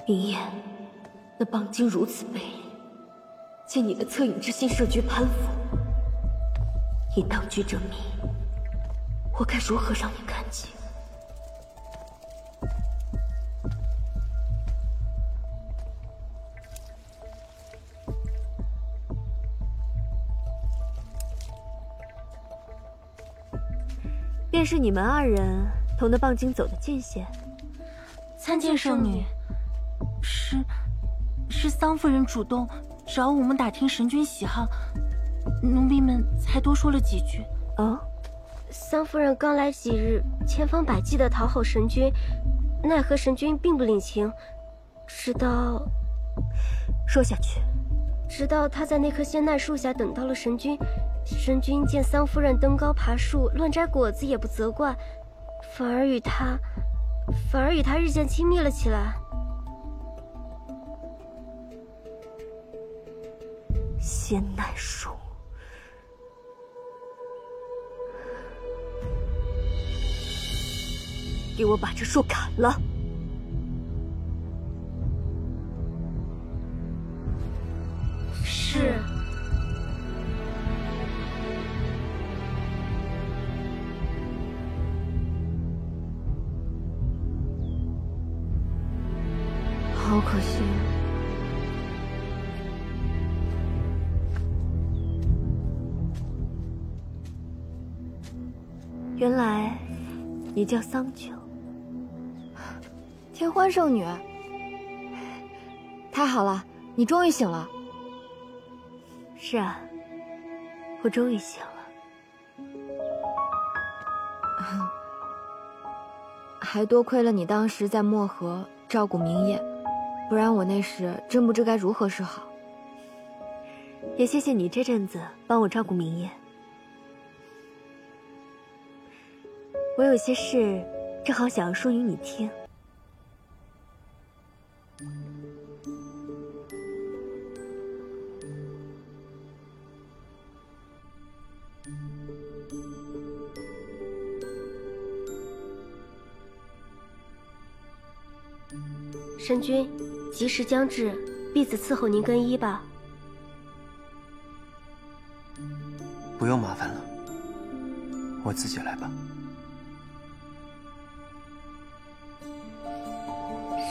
[SPEAKER 16] 明夜，那棒精如此卑劣，见你的恻隐之心设局攀附，你当局者迷，我该如何让你看清？便是你们2人同那棒精走的界限。
[SPEAKER 9] 参见圣女。是桑夫人主动找我们打听神君喜好，奴婢们才多说了几句。
[SPEAKER 16] 哦，
[SPEAKER 10] 桑夫人刚来几日，千方百计地讨好神君，奈何神君并不领情，直到……
[SPEAKER 16] 说下去。
[SPEAKER 10] 直到他在那棵仙奈树下等到了神君，神君见桑夫人登高爬树，乱摘果子也不责怪，反而与他日渐亲密了起来。
[SPEAKER 16] 仙奈树，给我把这树砍了！
[SPEAKER 10] 是。
[SPEAKER 4] 好可惜。
[SPEAKER 16] 原来你叫桑九，
[SPEAKER 4] 天欢圣女，太好了，你终于醒了。
[SPEAKER 16] 是啊，我终于醒了。
[SPEAKER 4] 还多亏了你当时在漠河照顾明夜，不然我那时真不知该如何是好。
[SPEAKER 16] 也谢谢你这阵子帮我照顾明夜。我有些事正好想要说与你听。
[SPEAKER 10] 神君，吉时将至，婢子伺候您更衣吧。
[SPEAKER 3] 不用麻烦了，我自己来吧。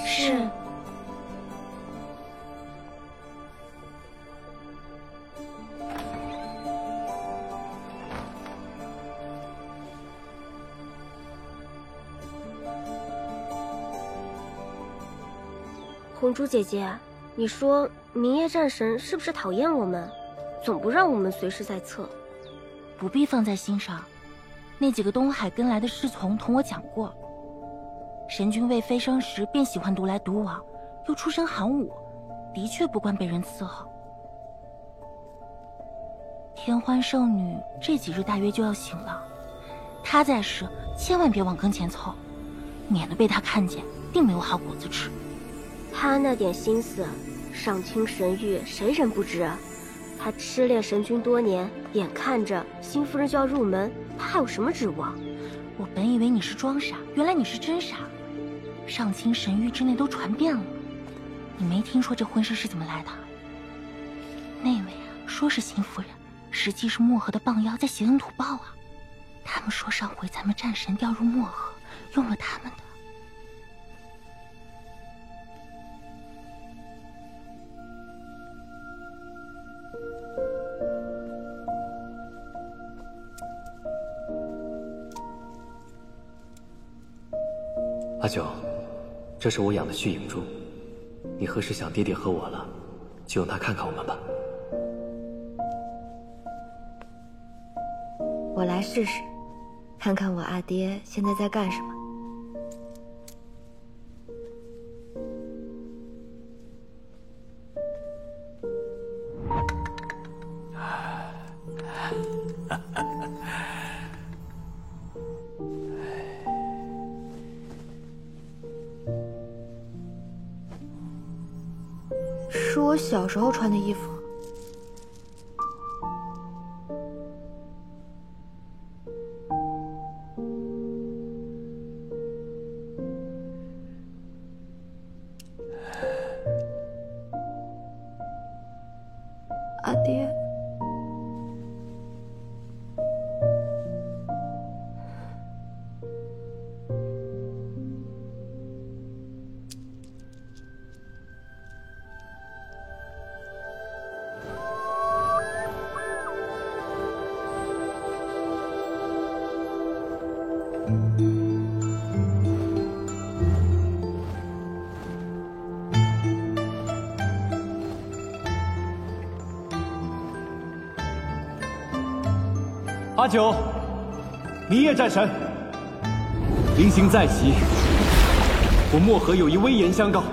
[SPEAKER 10] 是。红珠姐姐，你说明夜战神是不是讨厌我们，总不让我们随时在侧？
[SPEAKER 17] 不必放在心上，那几个东海跟来的侍从同我讲过，神君未飞升时便喜欢独来独往，又出身寒武，的确不惯被人伺候。天欢圣女这几日大约就要醒了，她在时千万别往跟前凑，免得被她看见，定没有好果子吃。
[SPEAKER 10] 他那点心思，上清神域谁人不知啊？他痴恋神君多年，眼看着新夫人就要入门，他还有什么指望？
[SPEAKER 17] 我本以为你是装傻，原来你是真傻。上清神域之内都传遍了，你没听说这婚事是怎么来的？那位啊，说是新夫人，实际是漠河的棒妖在挟恩图报啊。他们说上回咱们战神掉入漠河，用了他们的。
[SPEAKER 2] 阿九，这是我养的虚影珠，你何时想爹爹和我了，就用它看看我们吧。
[SPEAKER 4] 我来试试，看看我阿爹现在在干什么。是我小时候穿的衣服。阿爹，
[SPEAKER 2] 阿九，明夜战神，临行在即，
[SPEAKER 18] 我漠河有一威严相告。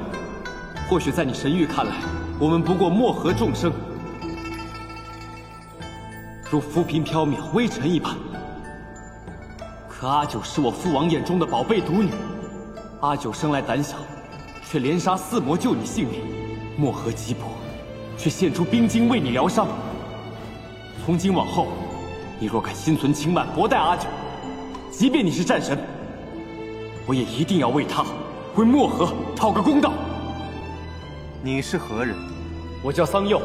[SPEAKER 18] 或许在你神域看来，我们不过漠河众生，如浮萍缥缈微尘一般。可阿九是我父王眼中的宝贝独女，阿九生来胆小，却连杀4魔救你性命。漠河急迫，却献出冰晶为你疗伤。从今往后，你若敢心存轻慢，薄待阿九，即便你是战神，我也一定要为他，为漠河讨个公道。
[SPEAKER 3] 你是何人？
[SPEAKER 18] 我叫桑佑。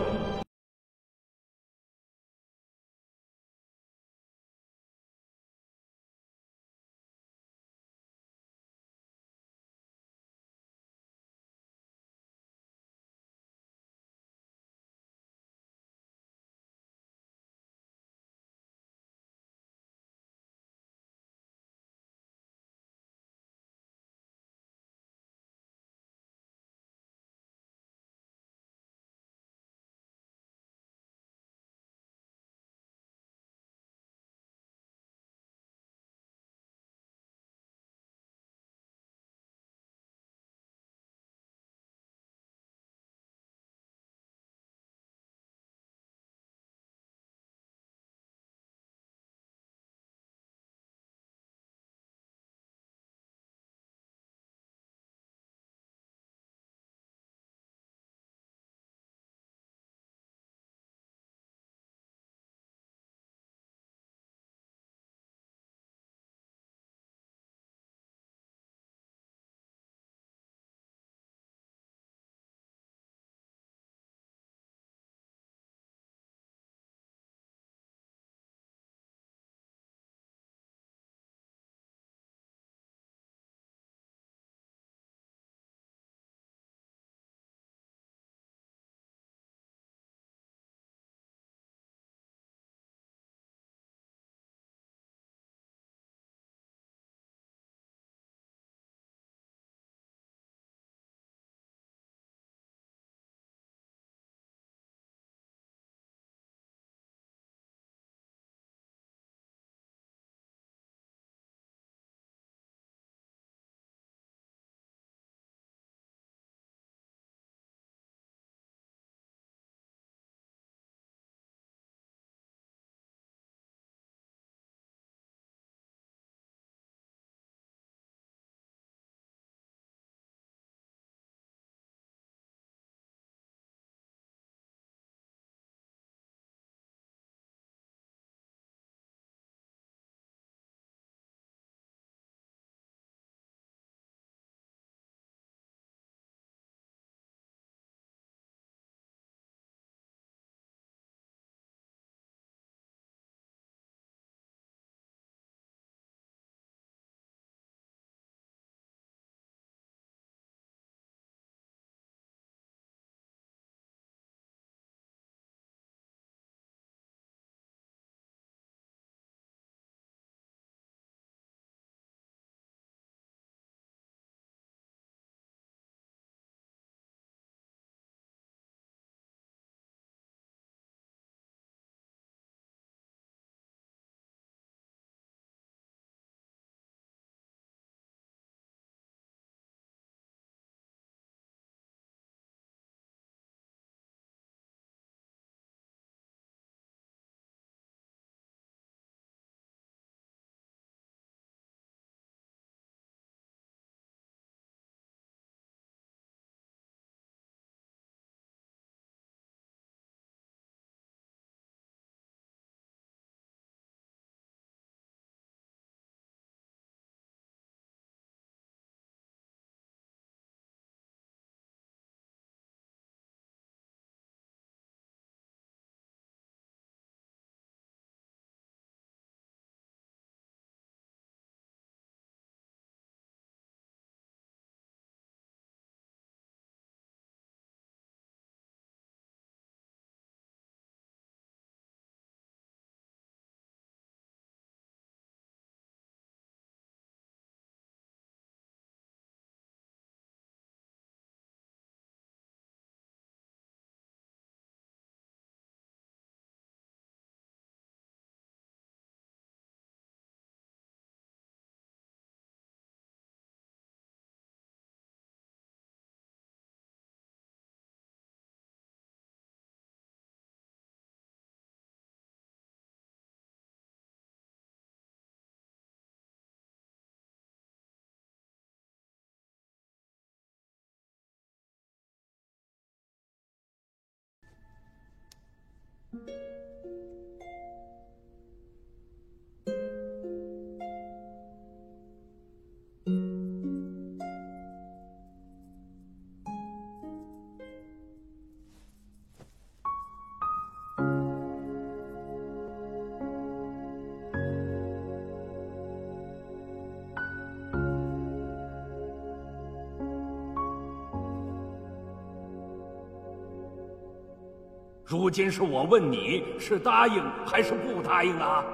[SPEAKER 11] 如今是我问你，是答应还是不答应啊？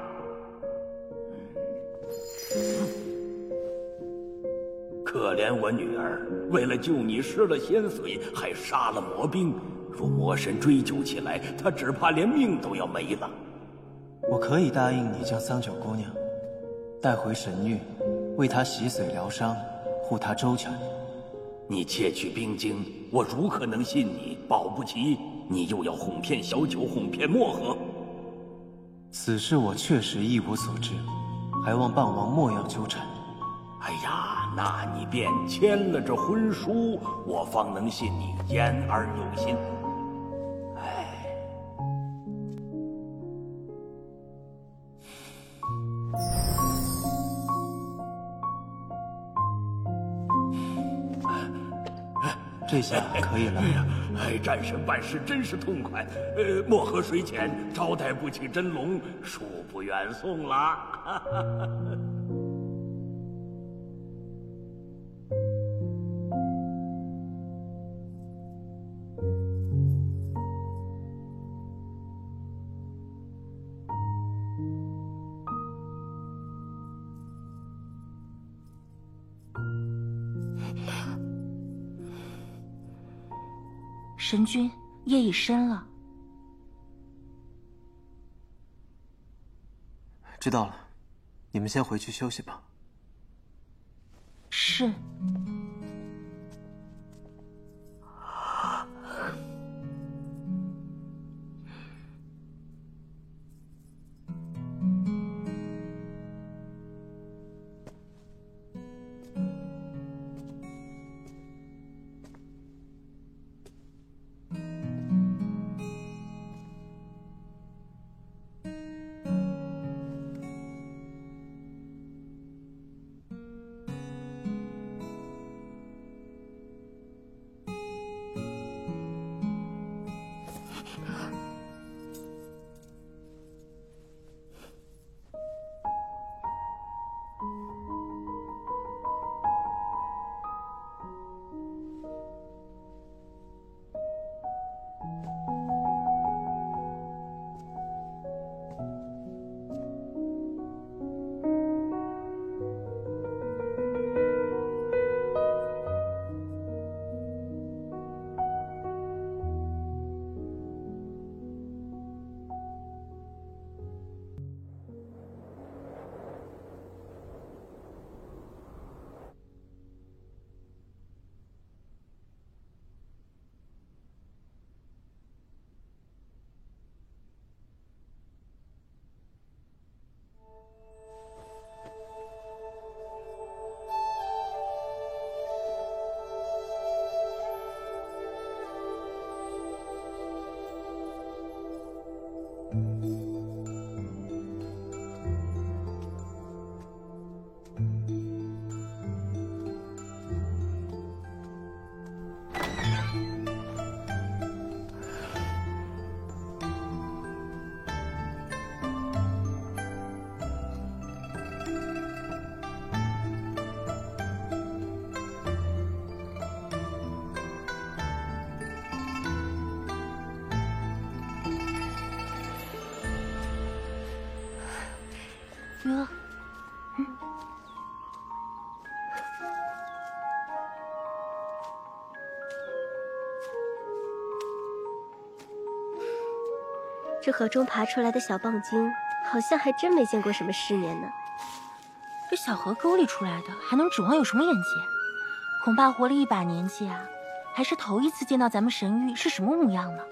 [SPEAKER 11] 可怜我女儿，为了救你失了仙髓，还杀了魔兵。若魔神追究起来，她只怕连命都要没了。
[SPEAKER 3] 我可以答应你将桑九姑娘带回神域，为她洗髓疗伤，护她周全。
[SPEAKER 11] 你窃取兵精，我如何能信你？保不齐你又要哄骗小九，哄骗漠河。
[SPEAKER 3] 此事我确实一无所知，还望傍王莫要纠缠。
[SPEAKER 11] 哎呀，那你便签了这婚书，我方能信你言而有信。
[SPEAKER 3] 这下可以了。
[SPEAKER 11] 战神办事真是痛快。漠河水浅，招待不起真龙，恕不远送了。
[SPEAKER 17] 神君，夜已深了。
[SPEAKER 3] 知道了，你们先回去休息吧。
[SPEAKER 17] 是。
[SPEAKER 9] 哥，
[SPEAKER 10] 这河中爬出来的小蚌精，好像还真没见过什么世面呢。
[SPEAKER 17] 这小河沟里出来的，还能指望有什么眼界？恐怕活了100把年纪啊，还是头一次见到咱们神域是什么模样呢？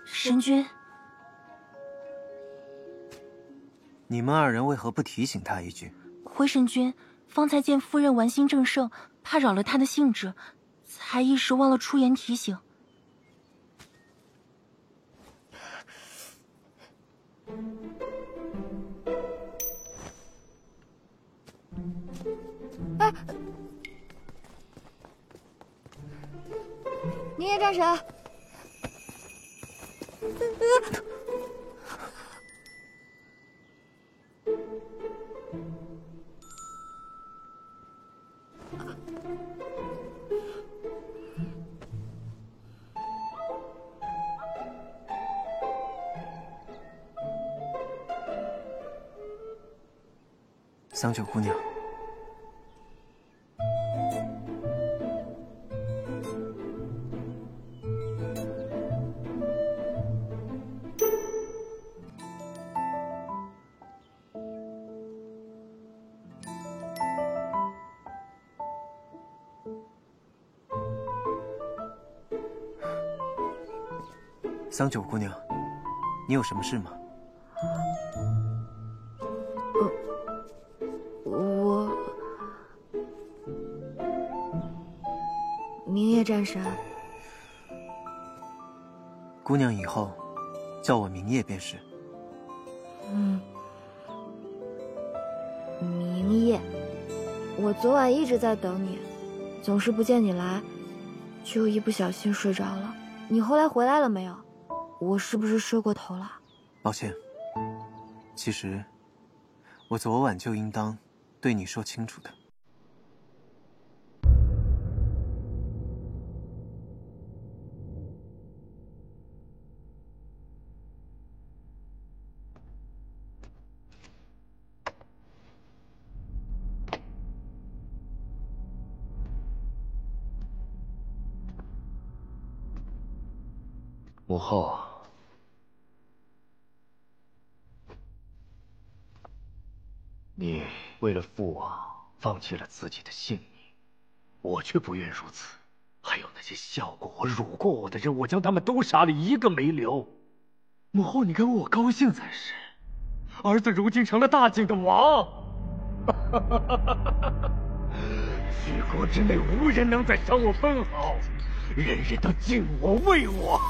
[SPEAKER 17] 神君，
[SPEAKER 3] 你们二人为何不提醒他一句？
[SPEAKER 17] 回神君，方才见夫人玩心正盛，怕扰了他的兴致，才一时忘了出言提醒。
[SPEAKER 4] 哎，明夜战神。
[SPEAKER 3] 桑九姑娘，桑九姑娘，你有什么事吗？
[SPEAKER 4] 明夜战神，
[SPEAKER 3] 姑娘以后叫我明夜便是。
[SPEAKER 4] 明夜，我昨晚一直在等你，总是不见你来，就一不小心睡着了。你后来回来了没有？我是不是睡过头了？
[SPEAKER 3] 抱歉，其实我昨晚就应当对你说清楚的。
[SPEAKER 5] 母后，你为了父王放弃了自己的性命，我却不愿如此。还有那些笑过我、辱过我的人，我将他们都杀了，一个没留。母后，你该为我高兴才是。儿子如今成了大晋的王，举国之内无人能再伤我分毫。人人都敬我畏我，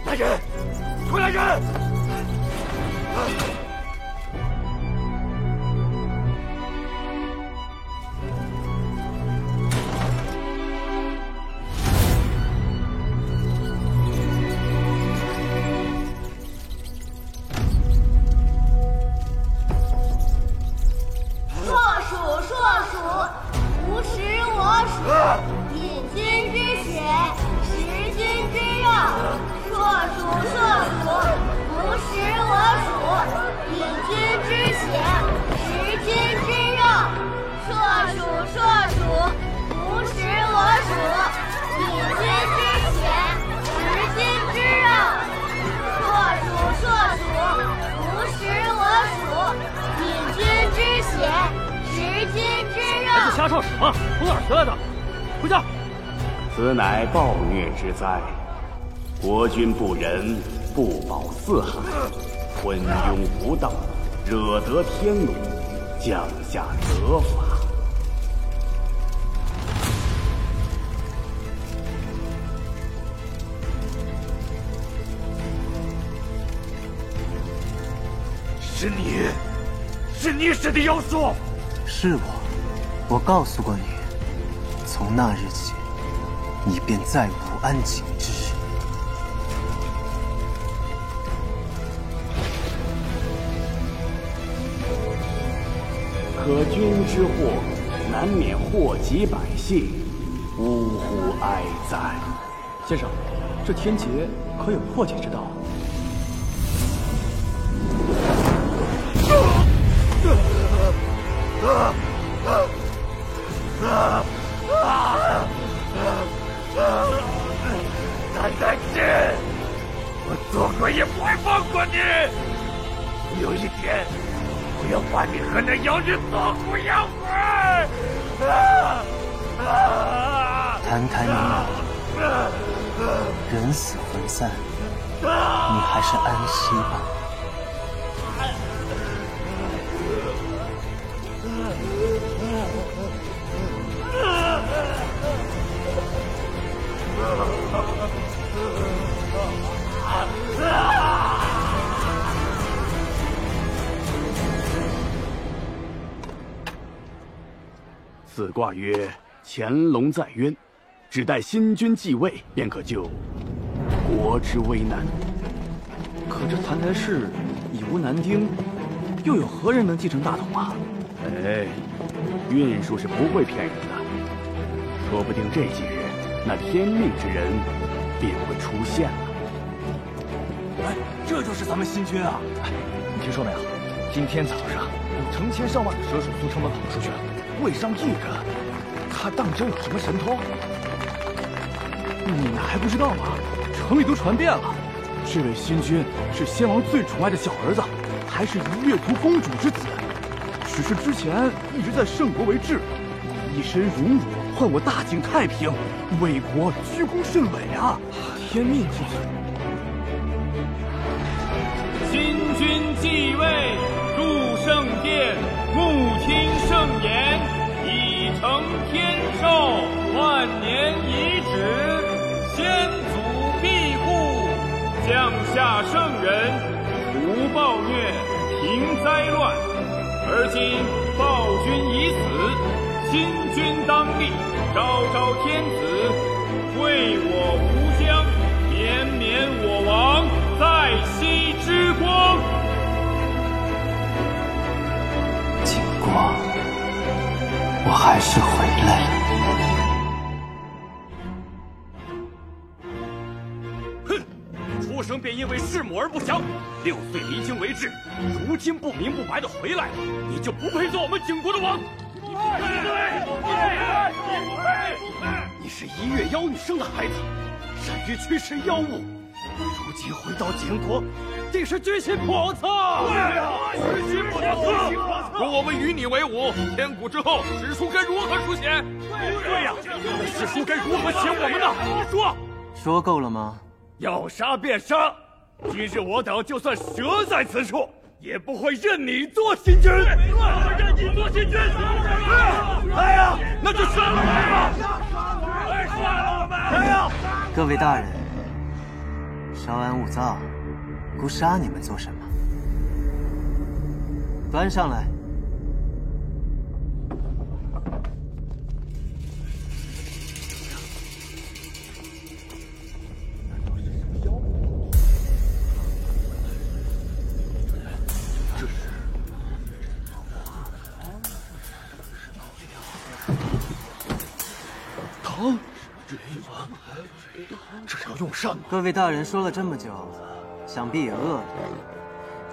[SPEAKER 5] 来人，快来人！
[SPEAKER 19] 无食我属，饮君之血，食君之肉。硕鼠，无食我属，饮君之血，食君之肉。硕鼠，无食我属，饮君之血，食君之肉。硕鼠，无食我属，饮君之血，食君之肉。
[SPEAKER 5] 还是瞎吵什么？从哪儿学来的？回家！
[SPEAKER 1] 此乃暴虐之灾，国君不仁，不保四海，昏庸无道，惹得天怒，降下责罚。是你使的妖术。
[SPEAKER 3] 是我告诉过你，从那日起，你便再无安寝之日。
[SPEAKER 1] 可君之祸，难免祸及百姓，呜呼哀哉！
[SPEAKER 2] 先生，这天劫可有破解之道？
[SPEAKER 11] 胆胆chết！我做鬼也不会放过你。有一天，我要把你和那妖女做骨养灰！
[SPEAKER 3] 谭开明老，人死魂散，你还是安息吧。
[SPEAKER 1] 此卦曰：乾隆在渊，只待新君继位，便可救国之危难。
[SPEAKER 2] 可这谭台氏已无男丁，又有何人能继承大统啊？
[SPEAKER 1] 哎，运数是不会骗人的，说不定这几日那天命之人便会出现了。
[SPEAKER 2] 哎，这就是咱们新君啊！哎，你听说没有？今天早上有成千上万的蛇鼠从城门跑出去了，未上1人。他当真有什么神通？你们还不知道吗？城里都传遍了，这位新君是先王最宠爱的小儿子，还是一月图公主之子。只是之前一直在圣国为质，以身荣辱换我大景太平，为国居功甚伟啊！天命之子。
[SPEAKER 20] 新君继位，入圣殿，目听圣言，以承天寿，万年遗旨，先祖庇护，降下圣人，除暴虐，平灾乱。而今暴君已死，新君当立，昭昭天子，惠我吾疆，绵绵我王在昔之光。
[SPEAKER 3] 景国，我还是回来了。
[SPEAKER 18] 出生便因为弑母而不祥，6岁离京为质，如今不明不白的回来了，你就不配做我们景国的王。你是1月妖女生的孩子，善于驱使妖物，如今回到景国，定是居心叵测。居心叵测！若我们与你为伍，千古之后，史书该如何书写？对呀，史书该如何写我们呢？你说。
[SPEAKER 3] 说够了吗？
[SPEAKER 18] 要杀便杀！今日我等就算折在此处，也不会任你做新君。任你做新君！来呀，那就杀了我们吧！杀了我们！来呀！
[SPEAKER 3] 各位大人，稍安勿躁，姑杀你们做什么？端上来。
[SPEAKER 18] 这是要用膳吗？
[SPEAKER 3] 各位大人说了这么久，想必也饿了。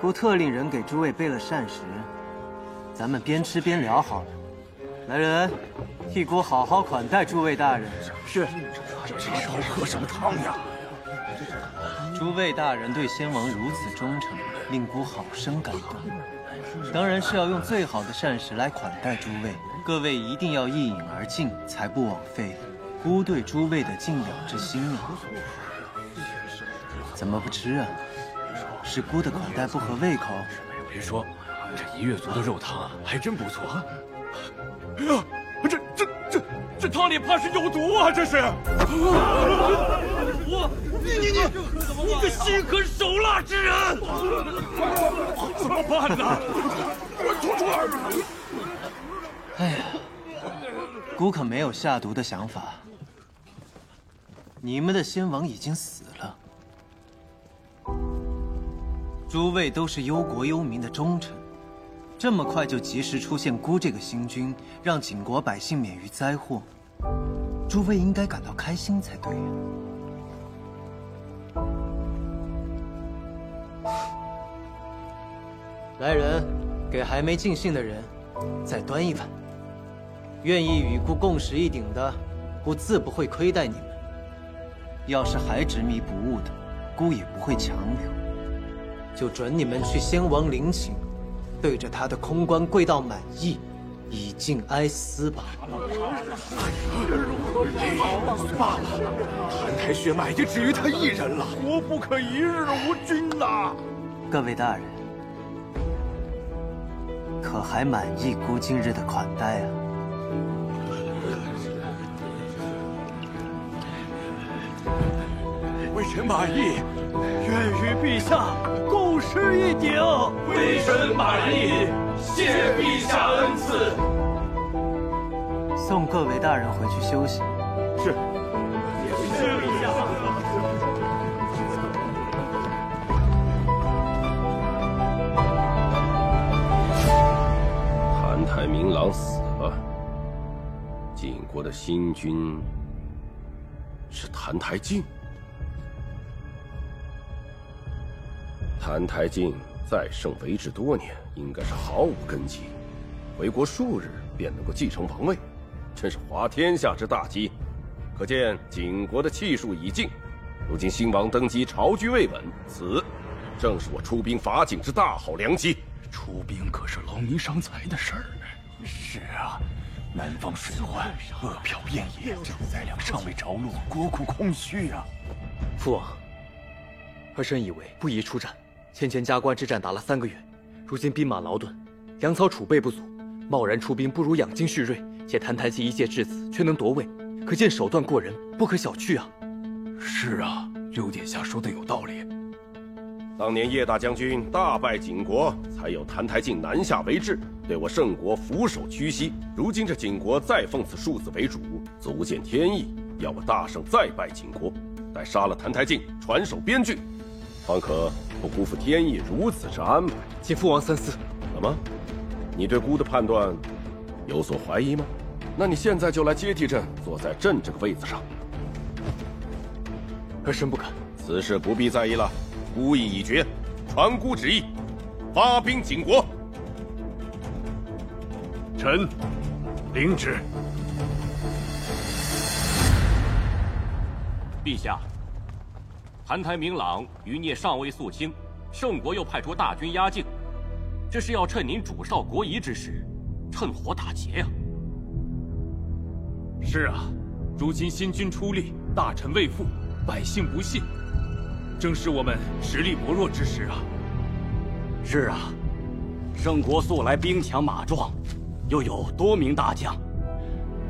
[SPEAKER 3] 姑特令人给诸位备了膳食，咱们边吃边聊好了。来人，替姑好好款待诸位大人。
[SPEAKER 2] 是。
[SPEAKER 18] 这是要喝什么汤呀？
[SPEAKER 3] 诸位大人对先王如此忠诚，令姑好生感动。当然是要用最好的膳食来款待诸位。各位一定要一饮而尽，才不枉费姑对诸位的敬仰之心啊！怎么不吃啊？是姑的款待不合胃口？
[SPEAKER 18] 别说，这1月族的肉汤还真不错。哎呀，这汤里怕是有毒啊！这是！你个心狠手辣之人！怎么办呢？快吐出来！
[SPEAKER 3] 哎呀，姑可没有下毒的想法。你们的先王已经死了，诸位都是忧国忧民的忠臣，这么快就及时出现姑这个新君，让景国百姓免于灾祸，诸位应该感到开心才对呀。来人，给还没尽兴的人再端一碗。愿意与孤共食一鼎的，孤自不会亏待你们；要是还执迷不悟的，孤也不会强留。就准你们去先王陵寝，对着他的空棺跪到满意，以尽哀思吧。
[SPEAKER 12] 罢了，澹台血脉也止于他一人了，国不可一日无君呐！
[SPEAKER 3] 各位大人，可还满意孤今日的款待啊？
[SPEAKER 12] 微臣满意，愿与陛下共食一鼎。
[SPEAKER 18] 微臣满意，谢陛下恩赐。
[SPEAKER 3] 送各位大人回去休息。
[SPEAKER 12] 是。
[SPEAKER 18] 是陛下。
[SPEAKER 21] 澹台明朗死了，晋国的新君是澹台烬。澹台烬在圣为治多年，应该是毫无根基，回国数日便能够继承王位，真是滑天下之大稽。可见晋国的气数已尽，如今新王登基，朝局未稳，此正是我出兵伐晋之大好良机。
[SPEAKER 12] 出兵可是劳民伤财的事儿。是啊，南方水患，饿殍遍野，灾粮尚未着落，国库空虚啊。
[SPEAKER 2] 父王，儿臣以为不宜出战。先前加官之战打了3个月，如今兵马劳顿，粮草储备不足，贸然出兵不如养精蓄锐。且澹台烬一介质子，却能夺位，可见手段过人，不可小觑啊！
[SPEAKER 12] 是啊，刘殿下说的有道理。
[SPEAKER 21] 当年叶大将军大败晋国，才有澹台烬南下为治，对我郑国俯首屈膝。如今这晋国再奉此庶子为主，足见天意，要我大胜再败晋国，待杀了澹台烬，传首边郡，方可不辜负天意如此之安排。
[SPEAKER 2] 请父王三思。
[SPEAKER 21] 怎么？你对孤的判断有所怀疑吗？那你现在就来接替朕，坐在朕这个位子上。
[SPEAKER 2] 儿臣不敢。
[SPEAKER 21] 此事不必在意了，孤意已决，传孤旨意，发兵晋国。
[SPEAKER 12] 臣领旨。
[SPEAKER 5] 陛下，澹台明朗余孽尚未肃清，圣国又派出大军压境，这是要趁您主少国疑之时，趁火打劫呀！
[SPEAKER 20] 是啊，如今新君出力，大臣未附，百姓不信，正是我们实力薄弱之时啊。
[SPEAKER 1] 是啊，圣国素来兵强马壮，又有多名大将，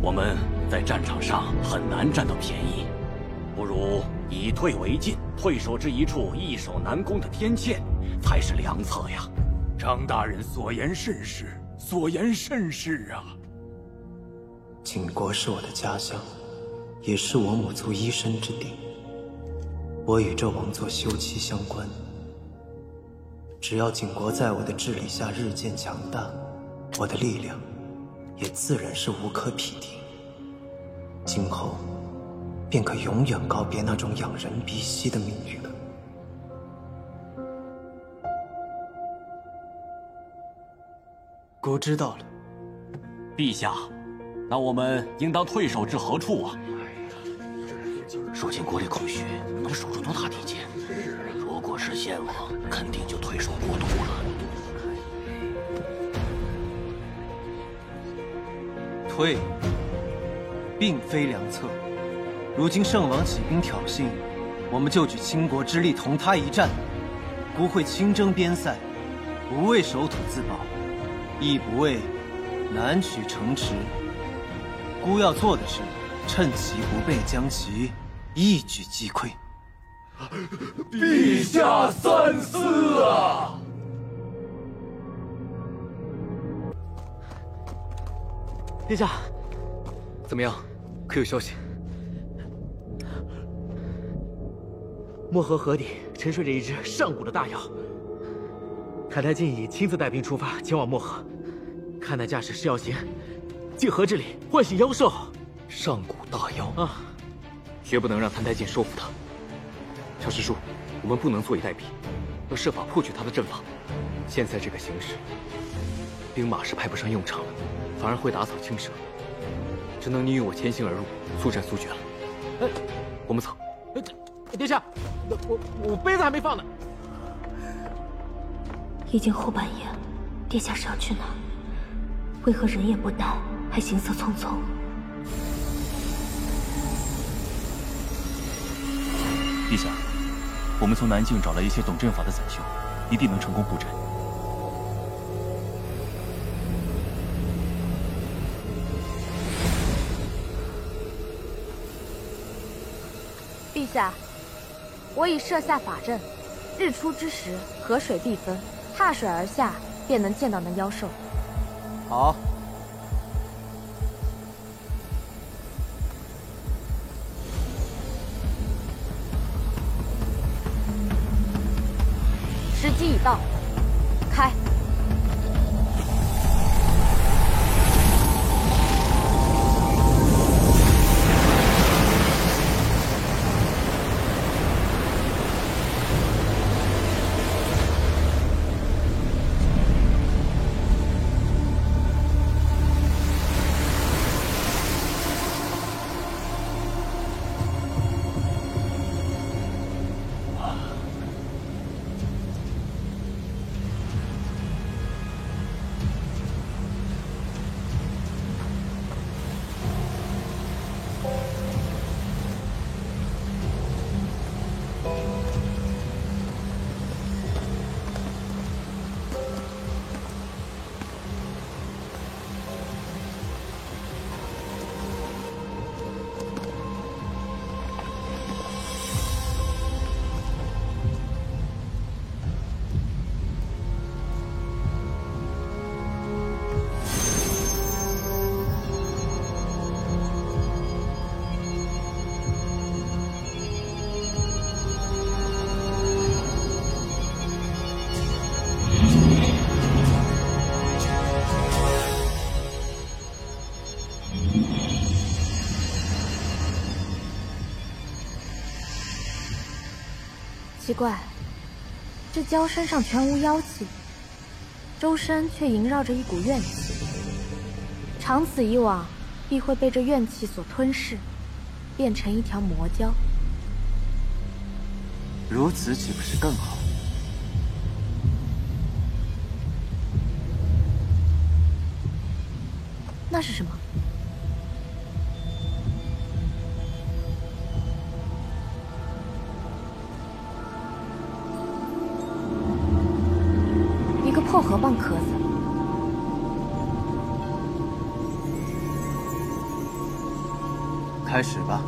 [SPEAKER 1] 我们在战场上很难占到便宜，不如以退为进，退守之一处易守难攻的天堑，才是良策呀。
[SPEAKER 12] 张大人所言甚是，所言甚是啊。
[SPEAKER 3] 晋国是我的家乡，也是我母族依身之地。我与纣王座休戚相关。只要晋国在我的治理下日渐强大，我的力量也自然是无可匹敌。今后便可永远告别那种仰人鼻息的命运了。孤知道了。
[SPEAKER 1] 陛下，那我们应当退守至何处啊？
[SPEAKER 11] 如今国力空虚，能守住多大地界？如果是先王，肯定就退守国都了。
[SPEAKER 3] 退，并非良策。如今圣王起兵挑衅，我们就举倾国之力同他一战，孤会亲征边塞，不为守土自保，亦不为南取城池。孤要做的是，趁其不备，将其一举击溃。
[SPEAKER 18] 陛下三思啊！
[SPEAKER 2] 殿下，怎么样？可有消息？漠河河底沉睡着一只上古的大妖。澹台烬已亲自带兵出发，前往漠河。看那架势是要挟晋河之力，唤醒妖兽。上古
[SPEAKER 18] 大妖啊，绝不能让谭台烬收服他。乔师叔，我们不能坐以待毙，要设法破去他的阵法。现在这个形势，兵马是派不上用场了，反而会打草惊蛇，只能你与我前行而入，速战速决了。我们走。
[SPEAKER 7] 殿下，我杯子还没放呢。
[SPEAKER 16] 已经后半夜了，殿下是要去哪？为何人也不带，还行色匆匆？
[SPEAKER 2] 陛下，我们从南境找来一些懂阵法的散修，一定能成功布阵。
[SPEAKER 4] 陛下，我已设下法阵，日出之时，河水必分，踏水而下，便能见到那妖兽。
[SPEAKER 7] 好。
[SPEAKER 4] 时机已到，开！奇怪，这蛟身上全无妖气，周身却萦绕着一股怨气。长此以往，必会被这怨气所吞噬，变成一条魔蛟。
[SPEAKER 3] 如此岂不是更好？
[SPEAKER 4] 那是什么？一个破河蚌壳子。
[SPEAKER 3] 开始吧。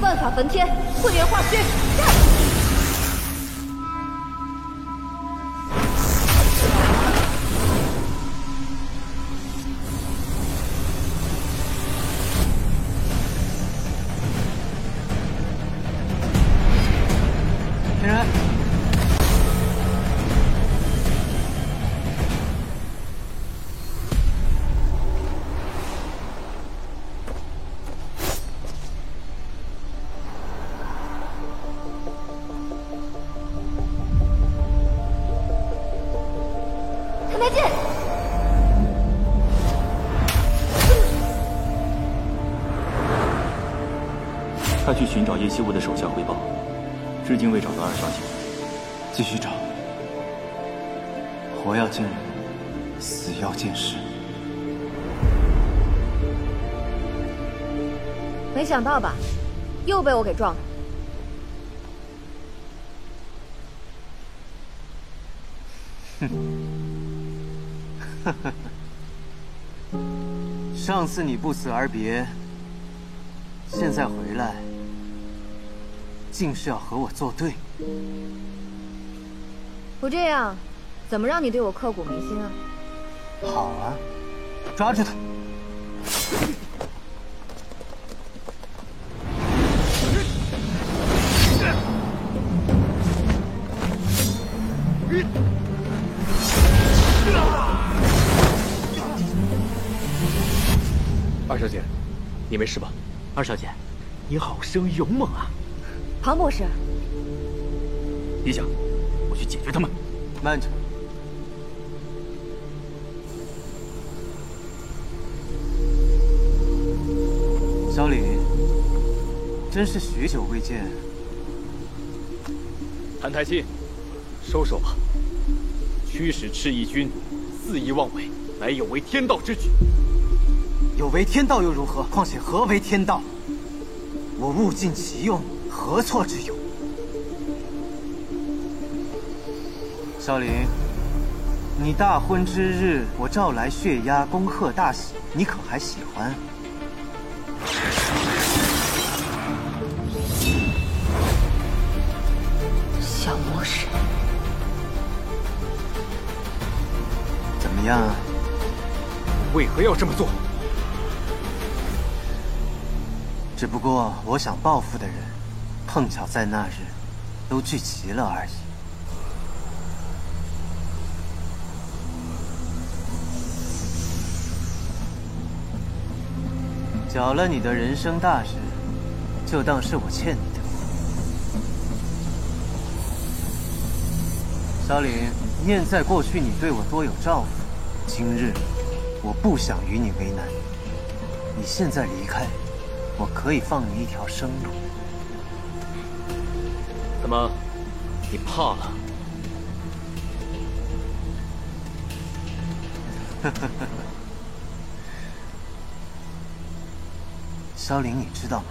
[SPEAKER 16] 万法焚天，混元化虚，战！
[SPEAKER 3] 天然，
[SPEAKER 4] 太进！
[SPEAKER 2] 他去寻找叶希雾的手下汇报，至今未找到2小姐。
[SPEAKER 3] 继续找，活要见人，死要见尸。
[SPEAKER 4] 没想到吧，又被我给撞了。
[SPEAKER 3] 上次你不辞而别，现在回来，竟是要和我作对。
[SPEAKER 4] 我这样，怎么让你对我刻骨铭心啊？
[SPEAKER 3] 好啊，抓住他！
[SPEAKER 7] 二小姐，你没事吧？二小姐，你好生勇猛啊！
[SPEAKER 4] 庞博士，
[SPEAKER 2] 陛下，我去解决他们。
[SPEAKER 3] 慢着，小李，真是许久未见。
[SPEAKER 18] 谭台卿，收手吧。驱使赤翼军，肆意妄为，乃有违天道之举。
[SPEAKER 3] 有违天道又如何？况且何为天道？我物尽其用，何错之有？小林，你大婚之日，我召来血鸭恭贺大喜，你可还喜欢？
[SPEAKER 15] 小魔神，
[SPEAKER 3] 怎么样啊？
[SPEAKER 18] 为何要这么做？
[SPEAKER 3] 只不过我想报复的人，碰巧在那日都聚齐了而已。搅了你的人生大事，就当是我欠你的。小林，念在过去你对我多有照顾，今日我不想与你为难。你现在离开，我可以放你一条生路。
[SPEAKER 18] 怎么，你怕了？
[SPEAKER 3] 萧凌，你知道吗？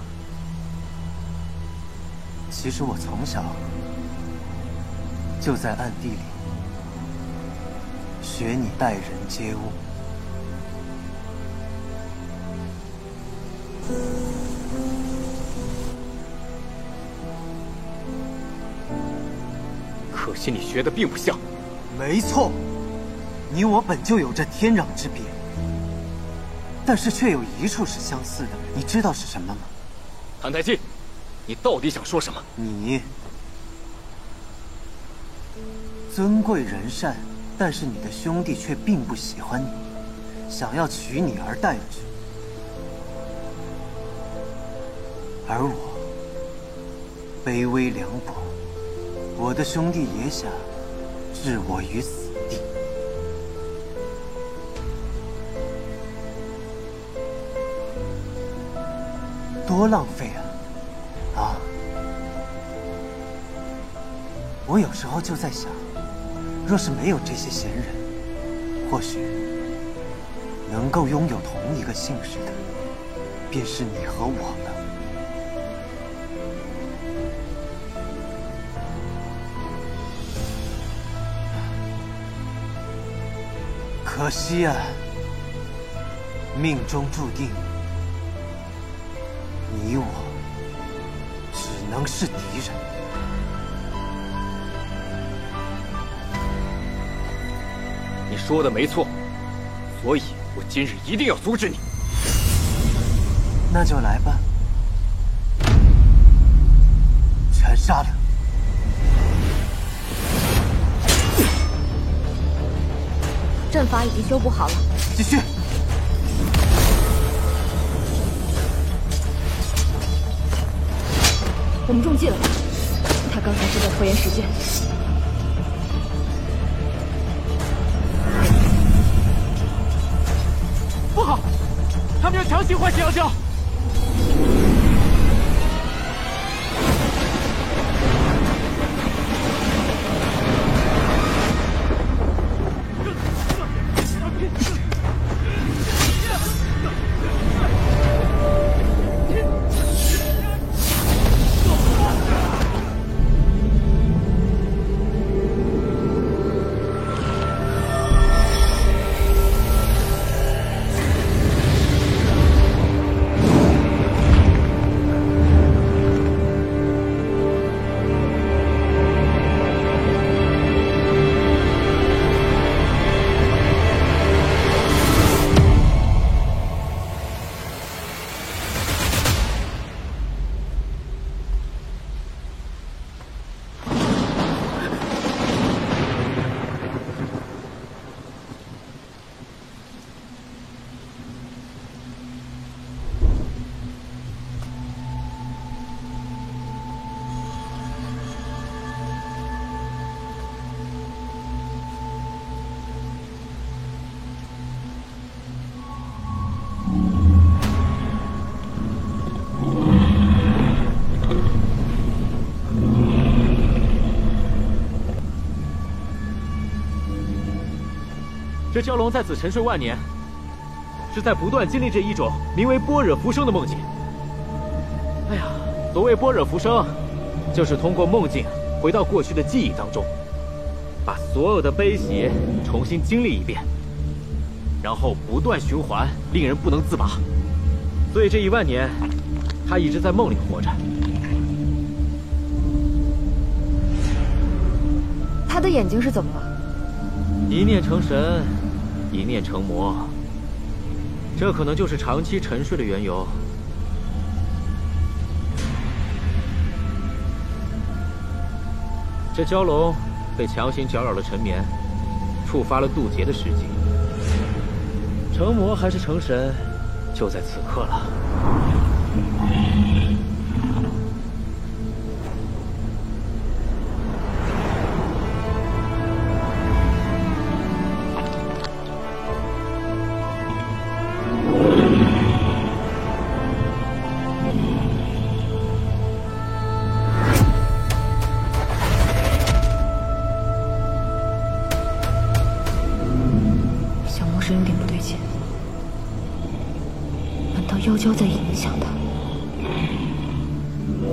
[SPEAKER 3] 其实我从小就在暗地里学你待人接物。
[SPEAKER 18] 可惜你学的并不像。
[SPEAKER 3] 没错，你我本就有着天壤之别，但是却有一处是相似的，你知道是什么吗？
[SPEAKER 18] 谭台烬，你到底想说什么？
[SPEAKER 3] 你尊贵仁善，但是你的兄弟却并不喜欢你，想要取你而代之，而我卑微凉薄，我的兄弟也想置我于死地。多浪费啊！啊！我有时候就在想，若是没有这些贤人，或许能够拥有同一个姓氏的，便是你和我了。可惜啊，命中注定，你我只能是敌人。
[SPEAKER 18] 你说的没错，所以我今日一定要阻止你。
[SPEAKER 3] 那就来吧，全杀了！
[SPEAKER 4] 阵法已经修补好了，
[SPEAKER 3] 继续。
[SPEAKER 4] 我们中计了吧？他刚才是在拖延时间。
[SPEAKER 7] 尽唤沈阳教。这蛟龙在此沉睡万年，是在不断经历着一种名为般若浮生的梦境。哎呀，所谓般若浮生，就是通过梦境回到过去的记忆当中，把所有的悲喜重新经历一遍，然后不断循环，令人不能自拔。所以这1万年，他一直在梦里活着。
[SPEAKER 4] 他的眼睛是怎么了？
[SPEAKER 7] 一念成神，一念成魔，这可能就是长期沉睡的缘由。这蛟龙被强行搅扰了沉眠，触发了渡劫的事迹。成魔还是成神，就在此刻了。
[SPEAKER 4] 妖娇在影响他，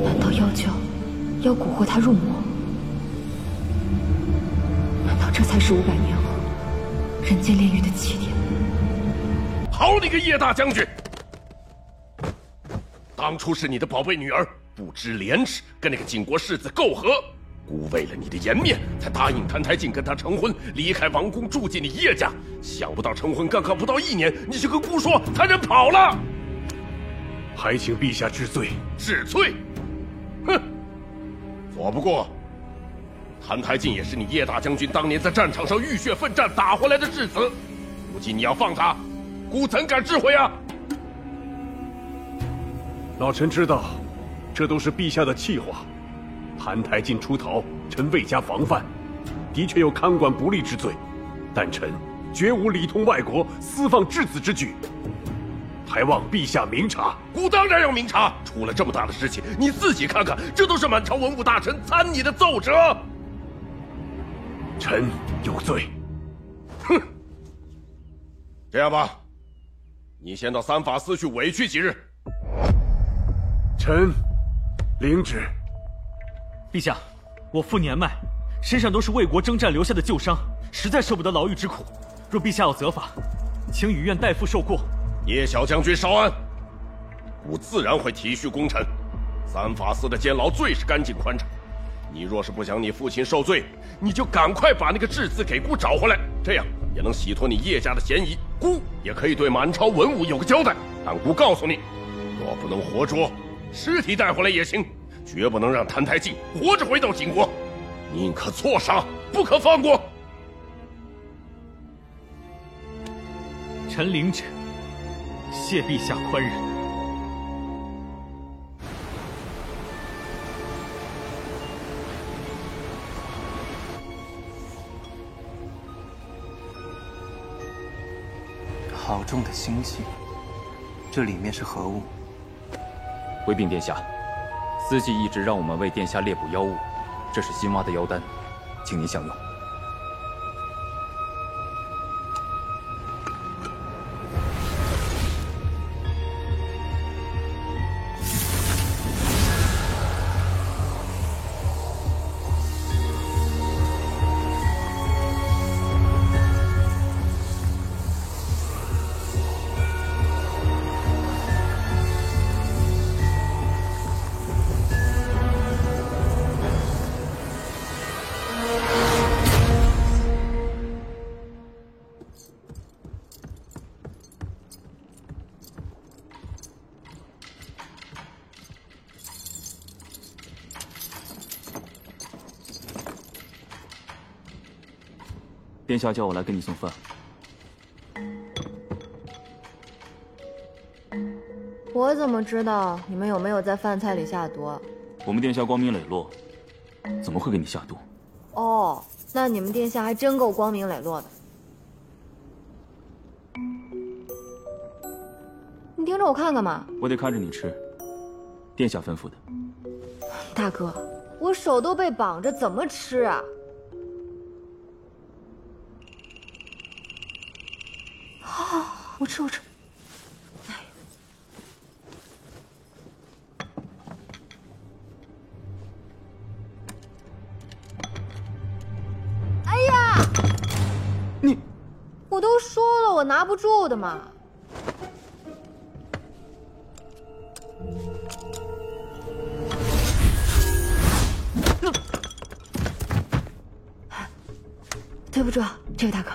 [SPEAKER 4] 难道妖娇要蛊惑他入魔？难道这才是500年后人间炼狱的起点？
[SPEAKER 21] 好你个叶大将军！当初是你的宝贝女儿不知廉耻，跟那个晋国世子媾和，孤为了你的颜面，才答应澹台烬跟他成婚，离开王宫住进你叶家。想不到成婚刚刚不到1年，你就跟姑说他人跑了。
[SPEAKER 1] 还请陛下治罪。
[SPEAKER 21] 治罪？哼！左不过，澹台烬也是你叶大将军当年在战场上浴血奋战打回来的质子，如今你要放他，孤怎敢置回啊？
[SPEAKER 1] 老臣知道，这都是陛下的气话。澹台烬出逃，臣未加防范，的确有看管不力之罪，但臣绝无里通外国私放质子之举。还望陛下明察。
[SPEAKER 21] 孤当然要明察，出了这么大的事情，你自己看看，这都是满朝文武大臣参你的奏折。
[SPEAKER 1] 臣有罪。
[SPEAKER 21] 哼！这样吧，你先到3法司去委屈几日。
[SPEAKER 1] 臣领旨。
[SPEAKER 7] 陛下，我父年迈，身上都是为国征战留下的旧伤，实在受不得牢狱之苦。若陛下要责罚，请与愿代父受过。
[SPEAKER 21] 叶小将军稍安，吾自然会体恤功臣。3法司的监牢最是干净宽敞。你若是不想你父亲受罪，你就赶快把那个质子给孤找回来，这样也能洗脱你叶家的嫌疑，孤也可以对满朝文武有个交代。但孤告诉你，若不能活捉，尸体带回来也行，绝不能让澹台烬活着回到晋国，宁可错杀，不可放过。
[SPEAKER 7] 臣领旨。谢陛下宽仁。
[SPEAKER 3] 好重的心性，这里面是何物？
[SPEAKER 13] 回禀殿下，司机一直让我们为殿下猎捕妖物，这是新挖的妖丹，请您享用。
[SPEAKER 2] 殿下叫我来给你送饭。
[SPEAKER 4] 我怎么知道你们有没有在饭菜里下毒？
[SPEAKER 2] 我们殿下光明磊落，怎么会给你下毒？
[SPEAKER 4] 哦，那你们殿下还真够光明磊落的。你盯着我看干嘛？
[SPEAKER 2] 我得看着你吃，殿下吩咐的。
[SPEAKER 4] 大哥，我手都被绑着，怎么吃啊？我吃。哎呀！我都说了，我拿不住的嘛。对不住，这位大哥。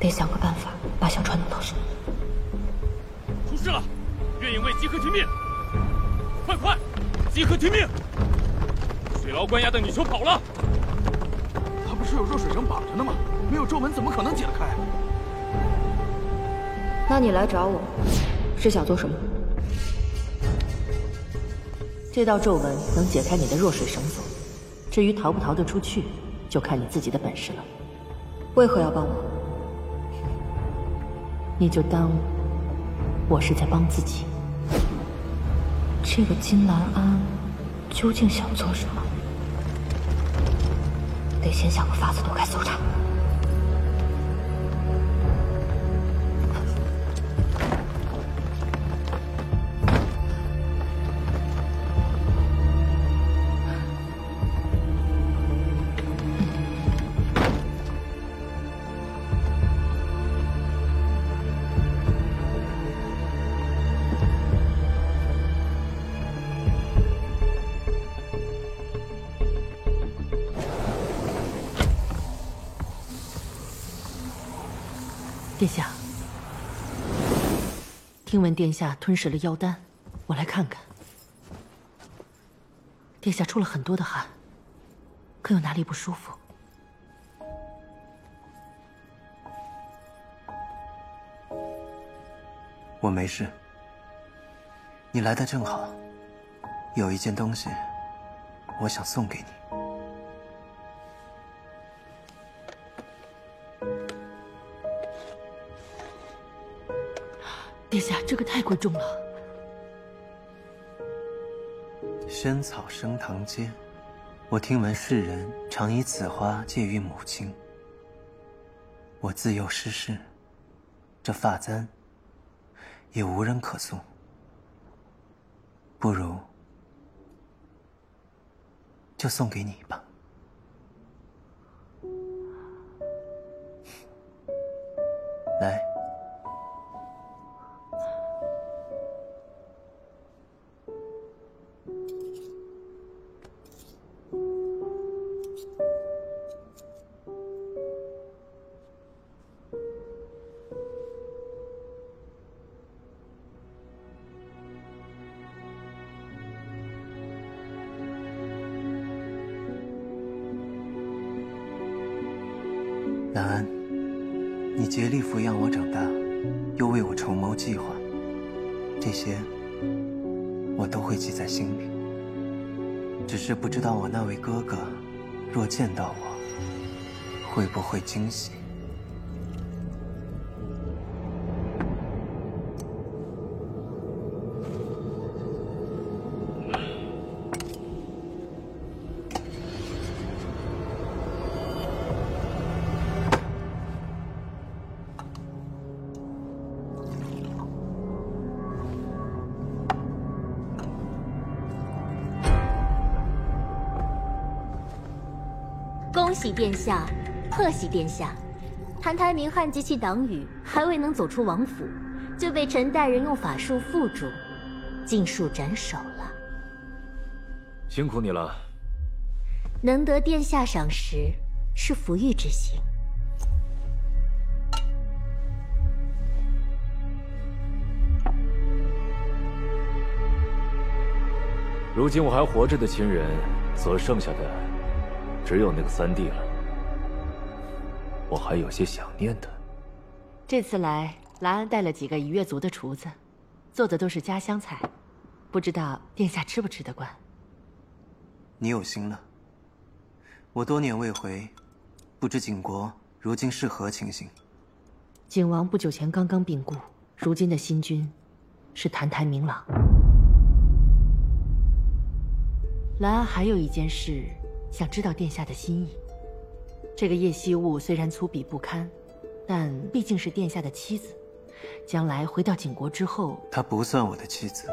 [SPEAKER 15] 得想个办法把小船弄到手。
[SPEAKER 20] 出事了！月影卫集合听命！快，集合听命！水牢关押的女囚跑了。
[SPEAKER 12] 他不是有热水绳绑着呢吗？没有皱纹怎么可能解得开？
[SPEAKER 15] 那你来找我，是想做什么？这道皱纹能解开你的弱水绳索，至于逃不逃得出去，就看你自己的本事了。为何要帮我？你就当我是在帮自己。这个金兰安究竟想做什么？得先想个法子躲开搜查。殿下，听闻殿下吞噬了妖丹，我来看看。殿下出了很多的汗，可有哪里不舒服？
[SPEAKER 3] 我没事。你来的正好，有一件东西，我想送给你。
[SPEAKER 15] 殿下，这个太贵重了。
[SPEAKER 3] 萱草升堂阶，我听闻世人常以此花借喻母亲。我自幼失势，这发簪也无人可送，不如就送给你吧。来。南安，你竭力抚养我长大，又为我筹谋计划，这些我都会记在心里。只是不知道我那位哥哥，若见到我，会不会惊喜？
[SPEAKER 8] 恭喜殿下，贺喜殿下！澹台明汉及其党羽还未能走出王府，就被陈大人用法术缚住，尽数斩首了。
[SPEAKER 7] 辛苦你了。
[SPEAKER 8] 能得殿下赏识，是福玉之幸。
[SPEAKER 7] 如今我还活着的亲人，所剩下的只有那个三弟了。我还有些想念他。
[SPEAKER 15] 这次来，兰安带了几个夷越族的厨子，做的都是家乡菜，不知道殿下吃不吃得惯。
[SPEAKER 3] 你有心了。我多年未回，不知景国如今是何情形？
[SPEAKER 15] 景王不久前刚刚病故，如今的新君是澹台明朗。兰安还有一件事，想知道殿下的心意。这个叶惜雾虽然粗鄙不堪，但毕竟是殿下的妻子，将来回到景国之后，
[SPEAKER 3] 她不算我的妻子。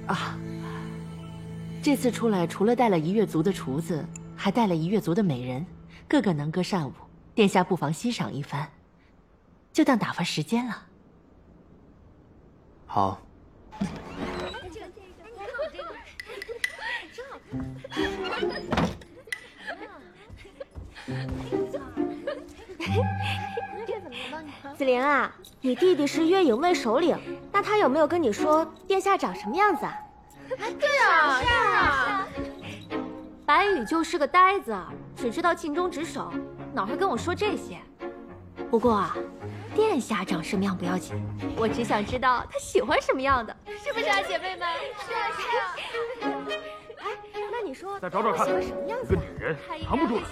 [SPEAKER 15] 啊，这次出来除了带了夷越族的厨子，还带了夷越族的美人，个个能歌善舞，殿下不妨欣赏一番，就当打发时间了。
[SPEAKER 3] 好。
[SPEAKER 10] 子玲啊，你弟弟是越营卫首领，那他有没有跟你说殿下长什么样子啊？
[SPEAKER 19] 对啊，是啊。
[SPEAKER 10] 白羽就是个呆子，只知道尽忠职守，哪会跟我说这些？不过啊，殿下长什么样不要紧，我只想知道他喜欢什么样的，是不是啊，姐妹们？是啊，是啊。哎，那你说
[SPEAKER 12] 再找找看，
[SPEAKER 10] 喜欢什么样子？
[SPEAKER 12] 个女人藏不住了。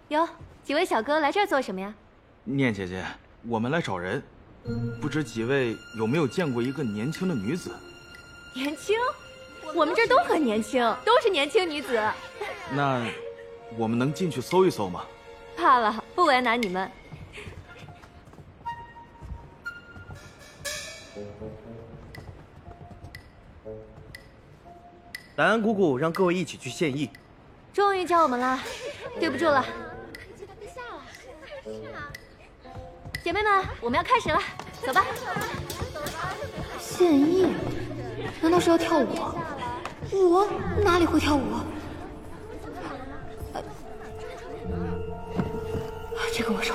[SPEAKER 10] 哟，几位小哥来这儿做什么呀？
[SPEAKER 22] 念姐姐，我们来找人，不知几位有没有见过一个年轻的女子？
[SPEAKER 10] 年轻？我们这儿都很年轻，都是年轻女子。
[SPEAKER 22] 那我们能进去搜一搜吗？
[SPEAKER 10] 怕了，不为难你们。
[SPEAKER 23] 兰安姑姑让各位一起去献艺。
[SPEAKER 10] 终于叫我们了，对不住了。姐妹们，我们要开始了，走吧。
[SPEAKER 4] 献艺？难道是要跳舞？我哪里会跳舞？这个我熟。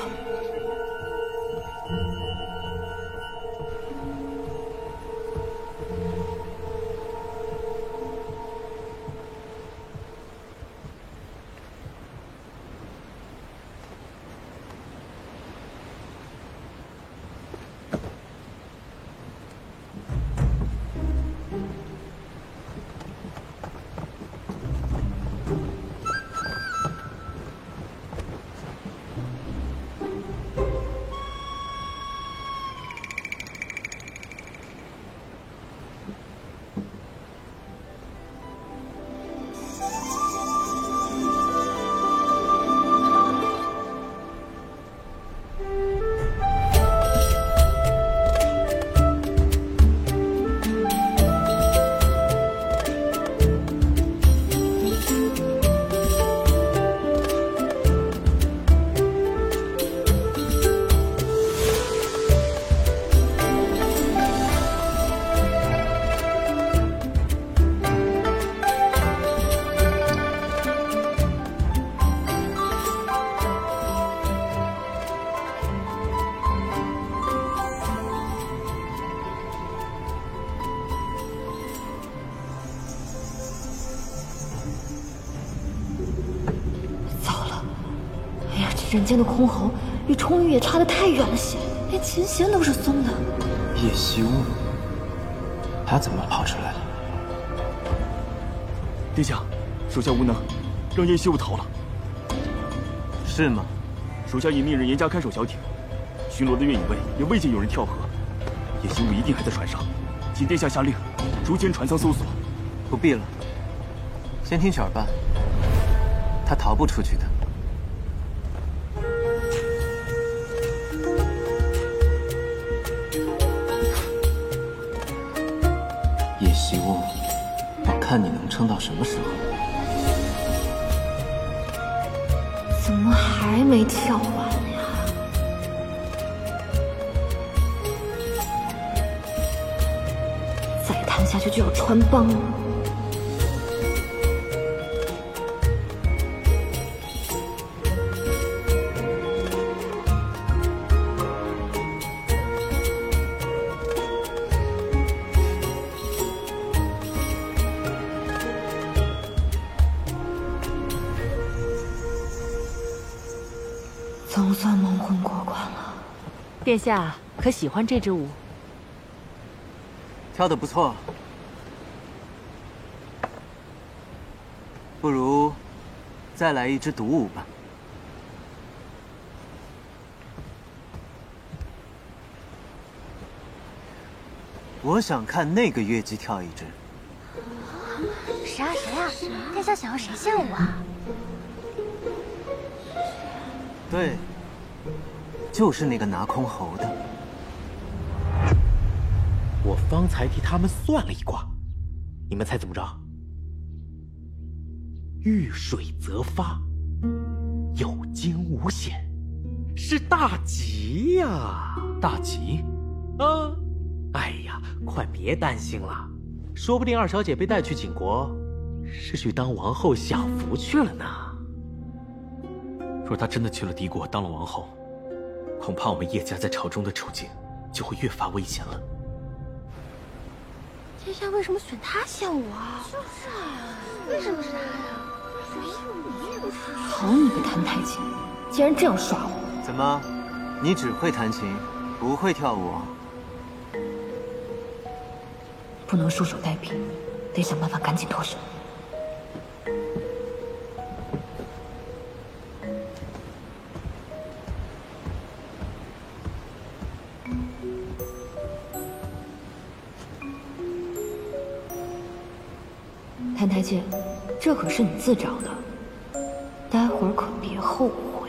[SPEAKER 15] 人间的箜篌与冲玉也差得太远了些，连琴弦都是松的。
[SPEAKER 3] 叶惜雾，他怎么跑出来了？
[SPEAKER 2] 殿下，属下无能，让叶惜雾逃了。
[SPEAKER 3] 是吗？
[SPEAKER 2] 属下已命人严加看守小艇，巡逻的月影卫也未见有人跳河。叶惜雾一定还在船上，请殿下下令，逐间船舱搜索。
[SPEAKER 3] 不必了，先听曲儿办，他逃不出去的。叶惜雾，我看你能撑到什么时候？
[SPEAKER 15] 怎么还没跳完呀？再弹下去就要穿帮了。总算蒙混过关了。
[SPEAKER 17] 殿下可喜欢这支舞？
[SPEAKER 3] 跳得不错，不如再来一支独舞吧。我想看那个月姬跳一支。
[SPEAKER 19] 谁啊谁啊？殿下想要谁献舞啊？
[SPEAKER 3] 对，就是那个拿箜篌的。
[SPEAKER 18] 我方才替他们算了一卦，你们猜怎么着？遇水则发，有惊无险，是大吉呀！
[SPEAKER 7] 大吉？
[SPEAKER 18] 哎呀，快别担心了，说不定二小姐被带去景国，是去当王后享福去了呢。
[SPEAKER 7] 若她真的去了敌国当了王后，恐怕我们叶家在朝中的处境就会越发危险了。
[SPEAKER 19] 殿下为什么选他献舞啊？就是啊，为什么是他呀？
[SPEAKER 15] 好你个谭太清，竟然这样耍我！
[SPEAKER 3] 怎么，你只会弹琴，不会跳舞？
[SPEAKER 15] 不能束手待毙，得想办法赶紧脱身。谭台监，这可是你自找的，待会儿可别后悔。